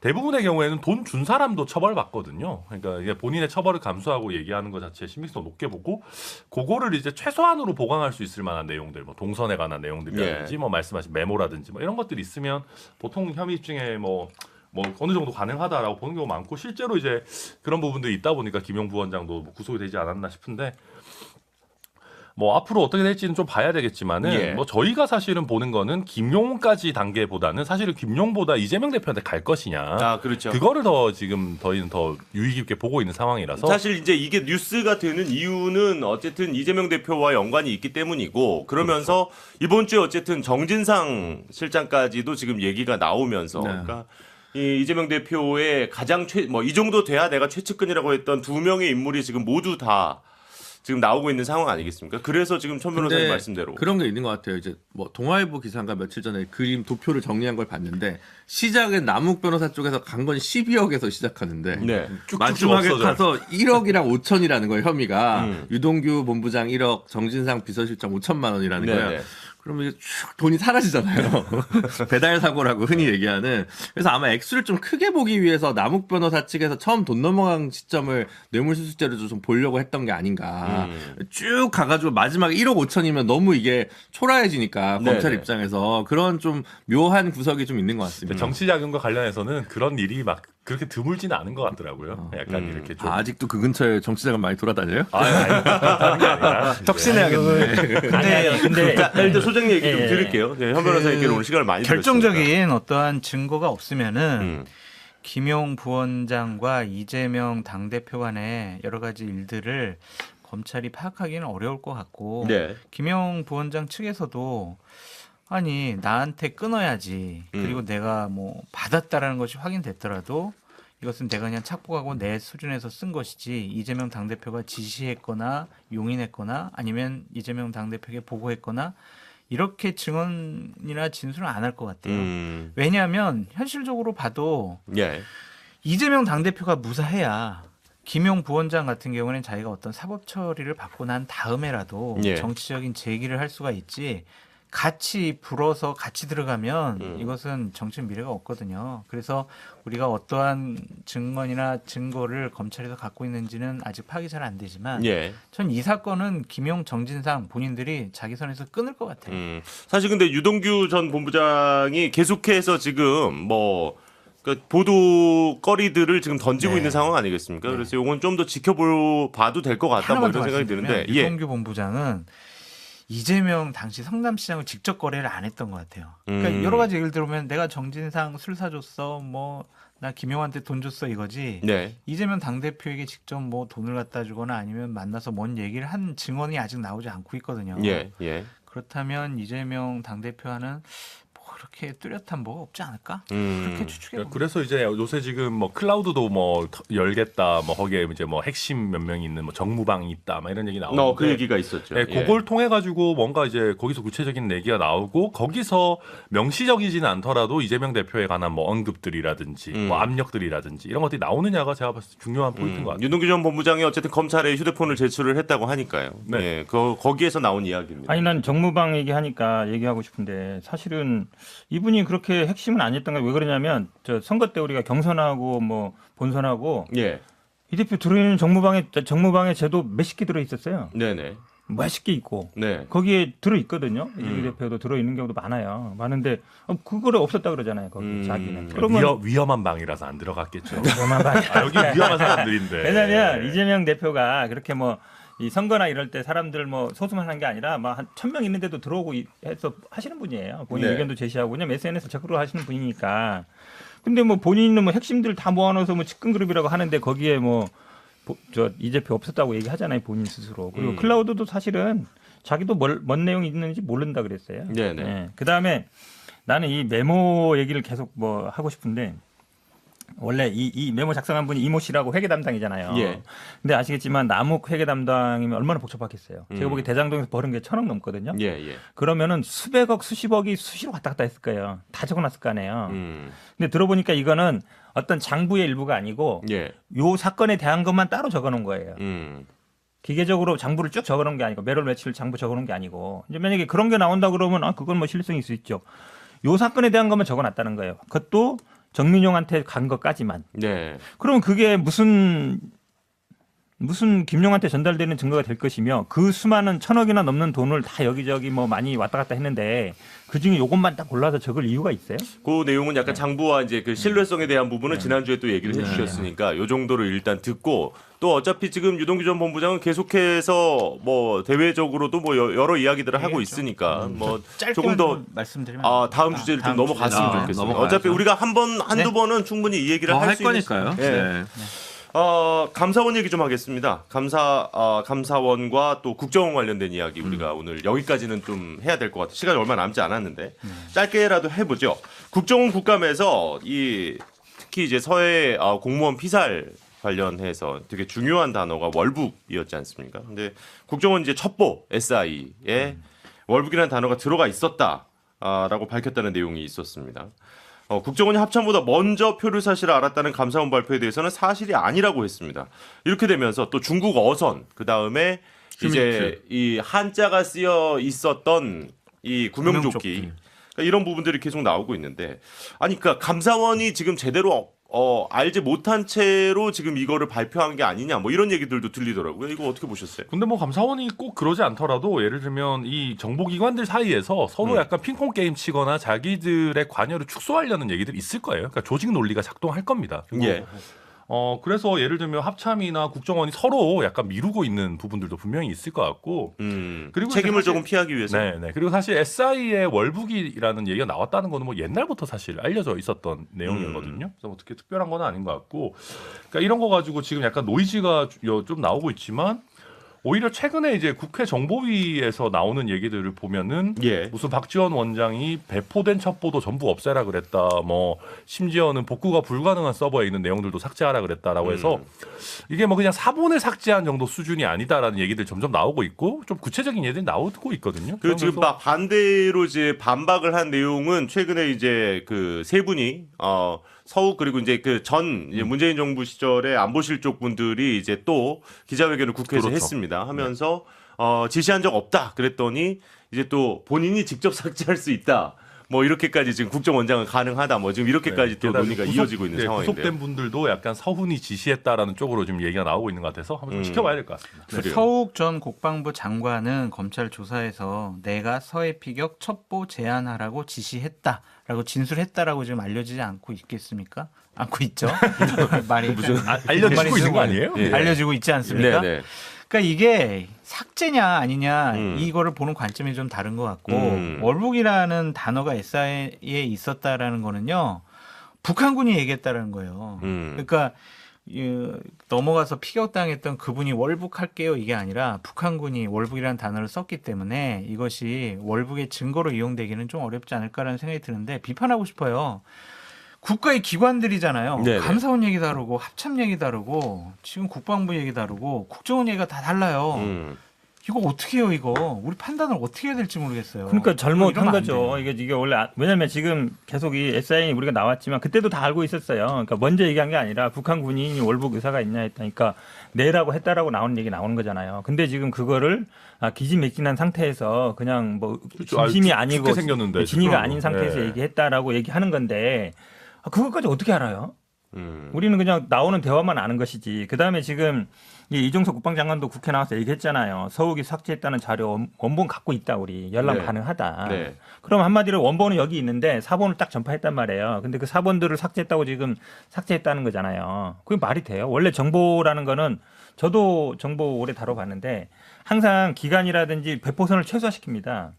대부분의 경우에는 돈 준 사람도 처벌받거든요. 그러니까 이게 본인의 처벌을 감수하고 얘기하는 것 자체에 신빙성 높게 보고 그거를 이제 최소한으로 보강할 수 있을 만한 내용들, 뭐 동선에 관한 내용들이라든지 뭐 말씀하신 메모라든지 뭐 이런 것들이 있으면 보통 혐의 입증에 뭐 어느 정도 가능하다라고 보는 경우가 많고 실제로 이제 그런 부분들이 있다 보니까 김용 부원장도 뭐 구속이 되지 않았나 싶은데 뭐 앞으로 어떻게 될지는 좀 봐야 되겠지만은 예. 뭐 저희가 사실은 보는 거는 김용까지 단계보다는 사실은 김용보다 이재명 대표한테 갈 것이냐. 아, 그렇죠. 그거를 더 지금 저희는 더 유의 깊게 보고 있는 상황이라서 사실 이제 이게 뉴스가 되는 이유는 어쨌든 이재명 대표와 연관이 있기 때문이고 그러면서 이번 주에 어쨌든 정진상 실장까지도 지금 얘기가 나오면서 네. 그러니까 이 이재명 대표의 가장 이 정도 돼야 내가 최측근이라고 했던 두 명의 인물이 지금 모두 다 지금 나오고 있는 상황 아니겠습니까? 그래서 지금 천 변호사님 근데 말씀대로 그런 게 있는 것 같아요. 이제 뭐 동아일보 기사인가 며칠 전에 그림 도표를 정리한 걸 봤는데 시작은 남욱 변호사 쪽에서 간 건 12억에서 시작하는데 네. 마지막에 없어져요. 가서 1억이랑 5천이라는 거예요. 혐의가 유동규 본부장 1억, 정진상 비서실장 5천만 원이라는 네네. 거예요. 그러면 이제 쭉 돈이 사라지잖아요. 배달 사고라고 흔히 얘기하는. 그래서 아마 액수를 좀 크게 보기 위해서 남욱 변호사 측에서 처음 돈 넘어간 시점을 뇌물수수죄로 좀 보려고 했던 게 아닌가. 쭉 가가지고 마지막에 1억 5천이면 너무 이게 초라해지니까 검찰 네네. 입장에서 그런 좀 묘한 구석이 좀 있는 것 같습니다. 정치 자금과 관련해서는 그런 일이 막 그렇게 드물지는 않은 것 같더라고요. 약간 이렇게 좀 아직도 그 근처에 정치자금 많이 돌아다녀요? 다른 게 아니라 덕신해야겠네. 근데 자, 일단 소장님 얘기 좀 예. 드릴게요. 네, 현 변호사님께는 오늘 시간을 많이 결정적인 어떠한 증거가 없으면은 음. 김용 부원장과 이재명 당대표 간의 여러 가지 일들을 검찰이 파악하기는 어려울 것 같고 네. 김용 부원장 측에서도 아니 나한테 끊어야지 그리고 내가 뭐 받았다라는 것이 확인됐더라도 이것은 내가 그냥 착복하고 내 수준에서 쓴 것이지 이재명 당대표가 지시했거나 용인했거나 아니면 이재명 당대표에게 보고했거나 이렇게 증언이나 진술은 안 할 것 같아요. 왜냐하면 현실적으로 봐도 예. 이재명 당대표가 무사해야 김용 부원장 같은 경우는 자기가 어떤 사법 처리를 받고 난 다음에라도 예. 정치적인 제기를 할 수가 있지 같이 불어서 같이 들어가면 이것은 정치 미래가 없거든요. 그래서 우리가 어떠한 증언이나 증거를 검찰에서 갖고 있는지는 아직 파악이 잘 안 되지만 예. 전 이 사건은 김용, 정진상 본인들이 자기 선에서 끊을 것 같아요. 사실 근데 유동규 전 본부장이 계속해서 지금 그 보도거리들을 지금 던지고 있는 상황 아니겠습니까? 그래서 이건 좀 더 지켜봐도 될 것 같다 뭐 하나만 더 이런 생각이 드는데 말씀드리면 유동규 본부장은 이재명 당시 성남시장을 직접 거래를 안 했던 것 같아요. 그러니까 여러 가지 얘기를 들으면 내가 정진상 술 사줬어, 뭐 나 김용한테 돈 줬어 이거지. 네. 이재명 당대표에게 직접 뭐 돈을 갖다 주거나 아니면 만나서 뭔 얘기를 한 증언이 아직 나오지 않고 있거든요. 예. 예. 그렇다면 이재명 당대표와는 뭐 그렇게 뚜렷한 뭐가 없지 않을까? 그렇게 추측해 봅니다. 그래서 이제 요새 지금 뭐 클라우드도 뭐 열겠다, 뭐 거기에 이제 뭐 핵심 몇 명이 있는 뭐 정무방이 있다, 막 이런 얘기 나오는데 그 얘기가 있었죠. 네, 그걸 통해 가지고 뭔가 이제 거기서 구체적인 얘기가 나오고 거기서 명시적이지는 않더라도 이재명 대표에 관한 뭐 언급들이라든지 뭐 압력들이라든지 이런 것들이 나오느냐가 제가 봤을 때 중요한 포인트인 것 같아요. 유동규 전 본부장이 어쨌든 검찰에 휴대폰을 제출을 했다고 하니까요. 네. 예. 거기에서 나온 이야기입니다. 아니 난 정무방 얘기하니까 얘기하고 싶은데 사실은 이분이 그렇게 핵심은 아니었던 게 왜 그러냐면 저 선거 때 우리가 경선하고 뭐 본선하고 예. 이 대표 들어있는 정무방에 제도 몇십 개 들어 있었어요. 네네. 멋있게 있고 네. 거기에 들어 있거든요. 이재명 대표도 들어 있는 경우도 많은데 그거를 없었다 그러잖아요. 거기 자기는. 그러면 위험한 방이라서 안 들어갔겠죠. 그만 봐. 여기 위험한 사람들인데. 왜냐하면 이재명 대표가 그렇게 뭐 이 선거나 이럴 때 사람들 뭐 소수만 한 게 아니라 막 한 1,000명 있는데도 들어오고 해서 하시는 분이에요. 본인 네. 의견도 제시하고 그냥 SNS 적극적으로 하시는 분이니까. 근데 뭐 본인은 뭐 핵심들 다 모아놓아서 뭐 측근그룹이라고 하는데 거기에 뭐 이 대표 없었다고 얘기하잖아요. 본인 스스로. 그리고 클라우드도 사실은 자기도 뭔 내용이 있는지 모른다 그랬어요. 네네. 네. 그다음에 나는 이 메모 얘기를 계속 뭐 하고 싶은데 원래 이 메모 작성한 분이 이모 씨라고 회계 담당이잖아요. 예. 근데 아시겠지만 남욱 회계 담당이면 얼마나 복잡하겠어요. 제가 보기에 대장동에서 벌은 게 1,000억 넘거든요. 예, 예. 그러면은 수백억, 수십억이 수시로 왔다 갔다 했을 거예요. 다 적어놨을 거 아니에요. 음. 근데 들어보니까 이거는 어떤 장부의 일부가 아니고 예. 요 사건에 대한 것만 따로 적어놓은 거예요. 기계적으로 장부를 쭉 적어놓은 게 아니고 매월 며칠 장부 적어놓은 게 아니고 이제 만약에 그런 게 나온다 그러면 그건 뭐 신뢰성이 있을 수 있죠. 요 사건에 대한 것만 적어놨다는 거예요. 그것도 정민용한테 간 것까지만. 네. 그러면 그게 무슨 김용한테 전달되는 증거가 될 것이며 그 수많은 1,000억이나 넘는 돈을 다 여기저기 뭐 많이 왔다 갔다 했는데 그 중에 요것만 딱 골라서 적을 이유가 있어요? 그 내용은 약간 장부와 이제 그 신뢰성에 대한 부분은 지난주에 또 얘기를 해주셨으니까 요 정도로 일단 듣고 또 어차피 지금 유동규 전 본부장은 계속해서 뭐 대외적으로도 뭐 여러 이야기들을 하고 있으니까 뭐 짧게 조금 더 말씀드리면 다음 주제를 좀 넘어갔으면 주제. 좋겠습니다. 넘어가야죠. 어차피 우리가 한두 번은 충분히 이 얘기를 할 할 수 있는 거니까요. 예. 네. 감사원 얘기 좀 하겠습니다. 감사원과 또 국정원 관련된 이야기 우리가 오늘 여기까지는 좀 해야 될 것 같아요. 시간이 얼마 남지 않았는데 짧게라도 해보죠. 국정원 국감에서 특히 이제 서해 공무원 피살 관련해서 되게 중요한 단어가 월북이었지 않습니까? 근데 국정원 이제 첩보 SI에 월북이라는 단어가 들어가 있었다라고 밝혔다는 내용이 있었습니다. 국정원이 합참보다 먼저 표류 사실을 알았다는 감사원 발표에 대해서는 사실이 아니라고 했습니다. 이렇게 되면서 또 중국 어선 그다음에 이제 이 한자가 쓰여 있었던 이 구명조끼 그러니까 이런 부분들이 계속 나오고 있는데 그러니까 감사원이 지금 제대로 알지 못한 채로 지금 이거를 발표한 게 아니냐 뭐 이런 얘기들도 들리더라고요. 이거 어떻게 보셨어요? 근데 뭐 감사원이 꼭 그러지 않더라도 예를 들면 이 정보기관들 사이에서 서로 약간 핑퐁 게임 치거나 자기들의 관여를 축소하려는 얘기들이 있을 거예요. 그러니까 조직 논리가 작동할 겁니다. 예. 그래서 예를 들면 합참이나 국정원이 서로 약간 미루고 있는 부분들도 분명히 있을 것 같고 그리고 책임을 사실- 조금 피하기 위해서. 네. 그리고 사실 SI의 월북이라는 얘기가 나왔다는 거는 뭐 옛날부터 사실 알려져 있었던 내용이거든요. 그래서 어떻게 특별한 건 아닌 것 같고, 그러니까 이런 거 가지고 지금 약간 노이즈가 좀 나오고 있지만. 오히려 최근에 이제 국회 정보위에서 나오는 얘기들을 보면은 예. 무슨 박지원 원장이 배포된 첩보도 전부 없애라 그랬다. 뭐 심지어는 복구가 불가능한 서버에 있는 내용들도 삭제하라 그랬다라고 해서 이게 뭐 그냥 사본을 삭제한 정도 수준이 아니다라는 얘기들 점점 나오고 있고 좀 구체적인 얘기들이 나오고 있거든요. 그리고 지금 그래서 반대로 이제 반박을 한 내용은 최근에 이제 그 세 분이 서욱 그리고 이제 그 전 문재인 정부 시절에 안보실 쪽 분들이 이제 또 기자회견을 국회에서 그렇죠. 했습니다. 하면서 지시한 적 없다. 그랬더니 이제 또 본인이 직접 삭제할 수 있다. 뭐 이렇게까지 지금 국정원장은 가능하다. 뭐 지금 이렇게까지 또 게다가 논의가 이어지고 있는 상황인데요. 구속된 분들도 약간 서훈이 지시했다라는 쪽으로 지금 얘기가 나오고 있는 것 같아서 한번 좀 지켜봐야 될 것 같습니다. 그래요. 서욱 전 국방부 장관은 검찰 조사에서 내가 서해 피격 첩보 제한하라고 지시했다라고 진술했다라고 지금 알려지지 않고 있겠습니까? 않고 있죠. 말이 무슨 알려지고 있는 거 아니에요? 예. 알려지고 있지 않습니까? 네네. 그러니까 이게 삭제냐 아니냐 이거를 보는 관점이 좀 다른 것 같고 월북이라는 단어가 SI에 있었다라는 거는요 북한군이 얘기했다라는 거예요. 그러니까 넘어가서 피격당했던 그분이 월북할게요 이게 아니라 북한군이 월북이라는 단어를 썼기 때문에 이것이 월북의 증거로 이용되기는 좀 어렵지 않을까라는 생각이 드는데 비판하고 싶어요. 국가의 기관들이잖아요. 네네. 감사원 얘기 다르고 합참 얘기 다르고 지금 국방부 얘기 다르고 국정원 얘기가 다 달라요. 이거 어떻게 해요 이거. 우리 판단을 어떻게 해야 될지 모르겠어요. 그러니까 잘못한 이러면 안 거죠. 돼요. 이게 원래 왜냐하면 지금 계속 이 SIA 우리가 나왔지만 그때도 다 알고 있었어요. 그러니까 먼저 얘기한 게 아니라 북한 군인이 월북 의사가 있냐 했다니까 내라고 했다라고 나오는 얘기 나오는 거잖아요. 근데 지금 그거를 기진맥진한 상태에서 그냥 뭐 그렇죠. 진심이 죽게 아니고 생겼는데, 진위가 지금. 아닌 상태에서 네. 얘기했다라고 얘기하는 건데 그것까지 어떻게 알아요? 우리는 그냥 나오는 대화만 아는 것이지. 그다음에 지금 이종석 국방장관도 국회 나와서 얘기했잖아요. 서욱이 삭제했다는 자료 원본 갖고 있다. 우리 연락 네. 가능하다. 네. 그럼 한마디로 원본은 여기 있는데 사본을 딱 전파했단 말이에요. 근데 그 사본들을 삭제했다고 지금 삭제했다는 거잖아요. 그게 말이 돼요? 원래 정보라는 거는 저도 정보 오래 다뤄봤는데 항상 기간이라든지 배포선을 최소화시킵니다.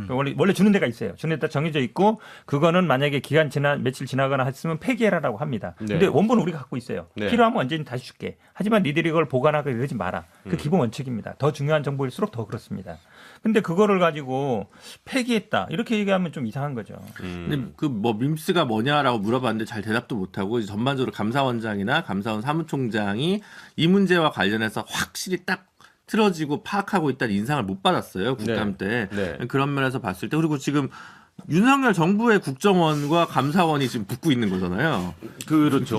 원래 주는 데가 있어요. 주는 데가 정해져 있고 그거는 만약에 기간 며칠 지나거나 했으면 폐기해라라고 합니다. 네. 근데 원본은 우리가 갖고 있어요. 네. 필요하면 언제든 다시 줄게. 하지만 니들이 그걸 보관하고 이러지 마라. 그 기본 원칙입니다. 더 중요한 정보일수록 더 그렇습니다. 근데 그거를 가지고 폐기했다. 이렇게 얘기하면 좀 이상한 거죠. 근데 그 뭐 밈스가 뭐냐라고 물어봤는데 잘 대답도 못하고 이제 전반적으로 감사원장이나 감사원 사무총장이 이 문제와 관련해서 확실히 딱 틀어지고 파악하고 있다는 인상을 못 받았어요. 국감 때. 네. 그런 면에서 봤을 때 그리고 지금 윤석열 정부의 국정원과 감사원이 지금 붙고 있는 거잖아요. 그렇죠.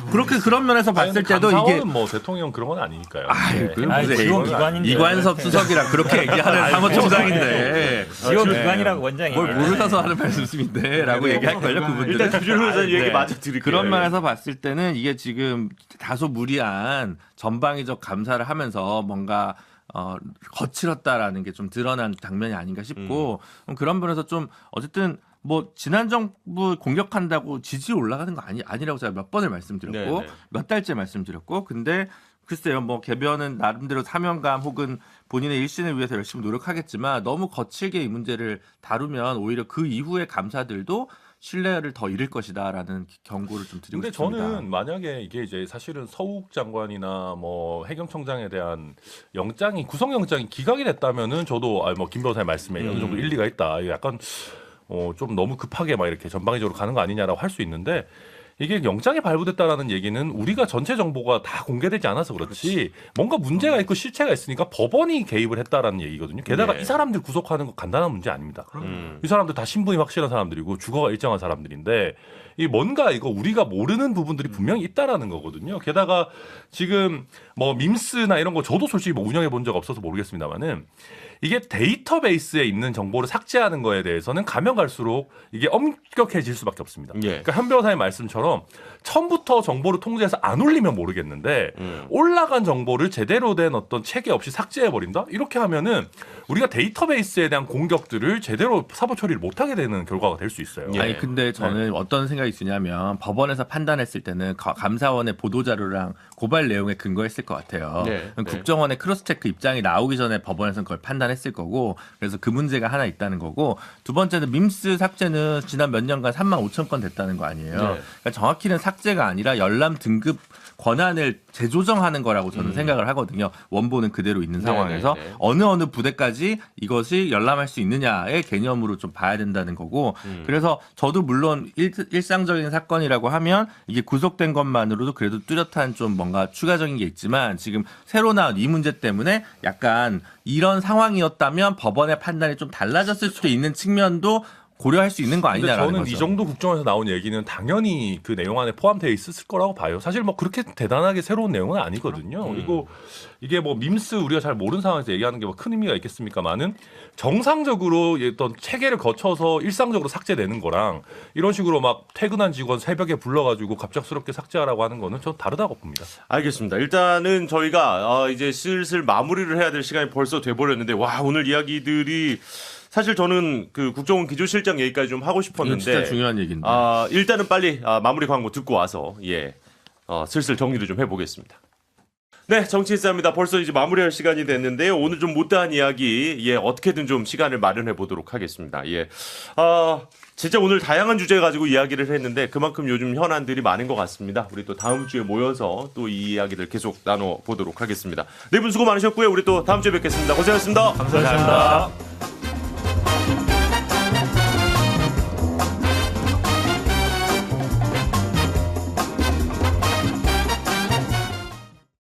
그렇게 그런 면에서 봤을 때도 이게 감사원은 뭐 대통령 그런 건 아니니까요. 네. 지원기관인데. 이관섭 수석이랑 그렇게 얘기하는 사무총장인데 지원기관이라고 원장이. 뭘 모르셔서 하는 말씀인데라고 얘기할 걸요 그분들. 일단 주준우 의원 얘기 네. 마저 드릴게요. 그런 면에서 봤을 때는 이게 지금 다소 무리한 전방위적 감사를 하면서 뭔가 거칠었다라는 게 좀 드러난 장면이 아닌가 싶고 그런 면에서 좀 어쨌든 뭐 지난 정부 공격한다고 지지율 올라가는 거 아니라고 제가 몇 번을 말씀드렸고 네네. 몇 달째 말씀드렸고 근데 글쎄요 뭐 개변은 나름대로 사명감 혹은 본인의 일신을 위해서 열심히 노력하겠지만 너무 거칠게 이 문제를 다루면 오히려 그 이후의 감사들도 신뢰를 더 잃을 것이다라는 경고를 좀 드리고 근데 싶습니다. 저는 만약에 이게 이제 사실은 서욱 장관이나 뭐 해경청장에 대한 영장이 구속영장이 기각이 됐다면은 저도 뭐 김 변호사의 말씀에 어느 정도 일리가 있다. 이게 약간 좀 너무 급하게 막 이렇게 전방위적으로 가는 거 아니냐라고 할 수 있는데 이게 영장이 발부됐다라는 얘기는 우리가 전체 정보가 다 공개되지 않아서 그렇지 뭔가 문제가 있고 실체가 있으니까 법원이 개입을 했다라는 얘기거든요. 게다가 네. 이 사람들 구속하는 거 간단한 문제 아닙니다. 이 사람들 다 신분이 확실한 사람들이고 주거가 일정한 사람들인데 이 뭔가 이거 우리가 모르는 부분들이 분명히 있다라는 거거든요. 게다가 지금 뭐 밈스나 이런 거 저도 솔직히 뭐 운영해 본 적 없어서 모르겠습니다만은 이게 데이터베이스에 있는 정보를 삭제하는 거에 대해서는 가면 갈수록 이게 엄격해질 수밖에 없습니다. 예. 그러니까 현 변호사의 말씀처럼 처음부터 정보를 통제해서 안 올리면 모르겠는데 올라간 정보를 제대로 된 어떤 체계 없이 삭제해버린다? 이렇게 하면은 우리가 데이터베이스에 대한 공격들을 제대로 사법 처리를 못하게 되는 결과가 될 수 있어요. 예. 아니 근데 저는 어떤 생각이 드냐면 법원에서 판단했을 때는 감사원의 보도자료랑 고발 내용에 근거했을 것 같아요. 네. 국정원의 크로스체크 입장이 나오기 전에 법원에서는 그걸 판단했을 거고 그래서 그 문제가 하나 있다는 거고 두 번째는 밈스 삭제는 지난 몇 년간 35,000건 됐다는 거 아니에요. 네. 그러니까 정확히는 삭제가 아니라 열람 등급 권한을 재조정하는 거라고 저는 생각을 하거든요. 원본은 그대로 있는 상황에서 네. 어느 부대까지 이것이 열람할 수 있느냐의 개념으로 좀 봐야 된다는 거고 그래서 저도 물론 일상적인 사건이라고 하면 이게 구속된 것만으로도 그래도 뚜렷한 좀 뭔가 추가적인 게 있지만 지금 새로 나온 이 문제 때문에 약간 이런 상황이었다면 법원의 판단이 좀 달라졌을 수도 있는 측면도 고려할 수 있는 거 근데 아니냐라는 저는 거죠. 이 정도 국정에서 나온 얘기는 당연히 그 내용 안에 포함되어 있을 거라고 봐요. 사실 뭐 그렇게 대단하게 새로운 내용은 아니거든요. 그리고 이게 뭐 밈스 우리가 잘 모르는 상황에서 얘기하는 게 뭐 큰 의미가 있겠습니까만은 정상적으로 어떤 체계를 거쳐서 일상적으로 삭제되는 거랑 이런 식으로 막 퇴근한 직원 새벽에 불러가지고 갑작스럽게 삭제하라고 하는 거는 전 다르다고 봅니다. 알겠습니다. 일단은 저희가 이제 슬슬 마무리를 해야 될 시간이 벌써 돼버렸는데 와 오늘 이야기들이 사실 저는 그 국정원 기조실장 얘기까지 좀 하고 이건 싶었는데 진짜 중요한 얘기인데. 일단은 빨리 마무리 광고 듣고 와서 슬슬 정리를 좀 해보겠습니다. 네, 정치인싸입니다. 벌써 이제 마무리할 시간이 됐는데요. 오늘 좀 못다한 이야기 어떻게든 좀 시간을 마련해 보도록 하겠습니다. 진짜 오늘 다양한 주제 가지고 이야기를 했는데 그만큼 요즘 현안들이 많은 것 같습니다. 우리 또 다음 주에 모여서 또 이 이야기들 계속 나눠 보도록 하겠습니다. 네 분 수고 많으셨고요. 우리 또 다음 주에 뵙겠습니다. 고생하셨습니다. 감사합니다.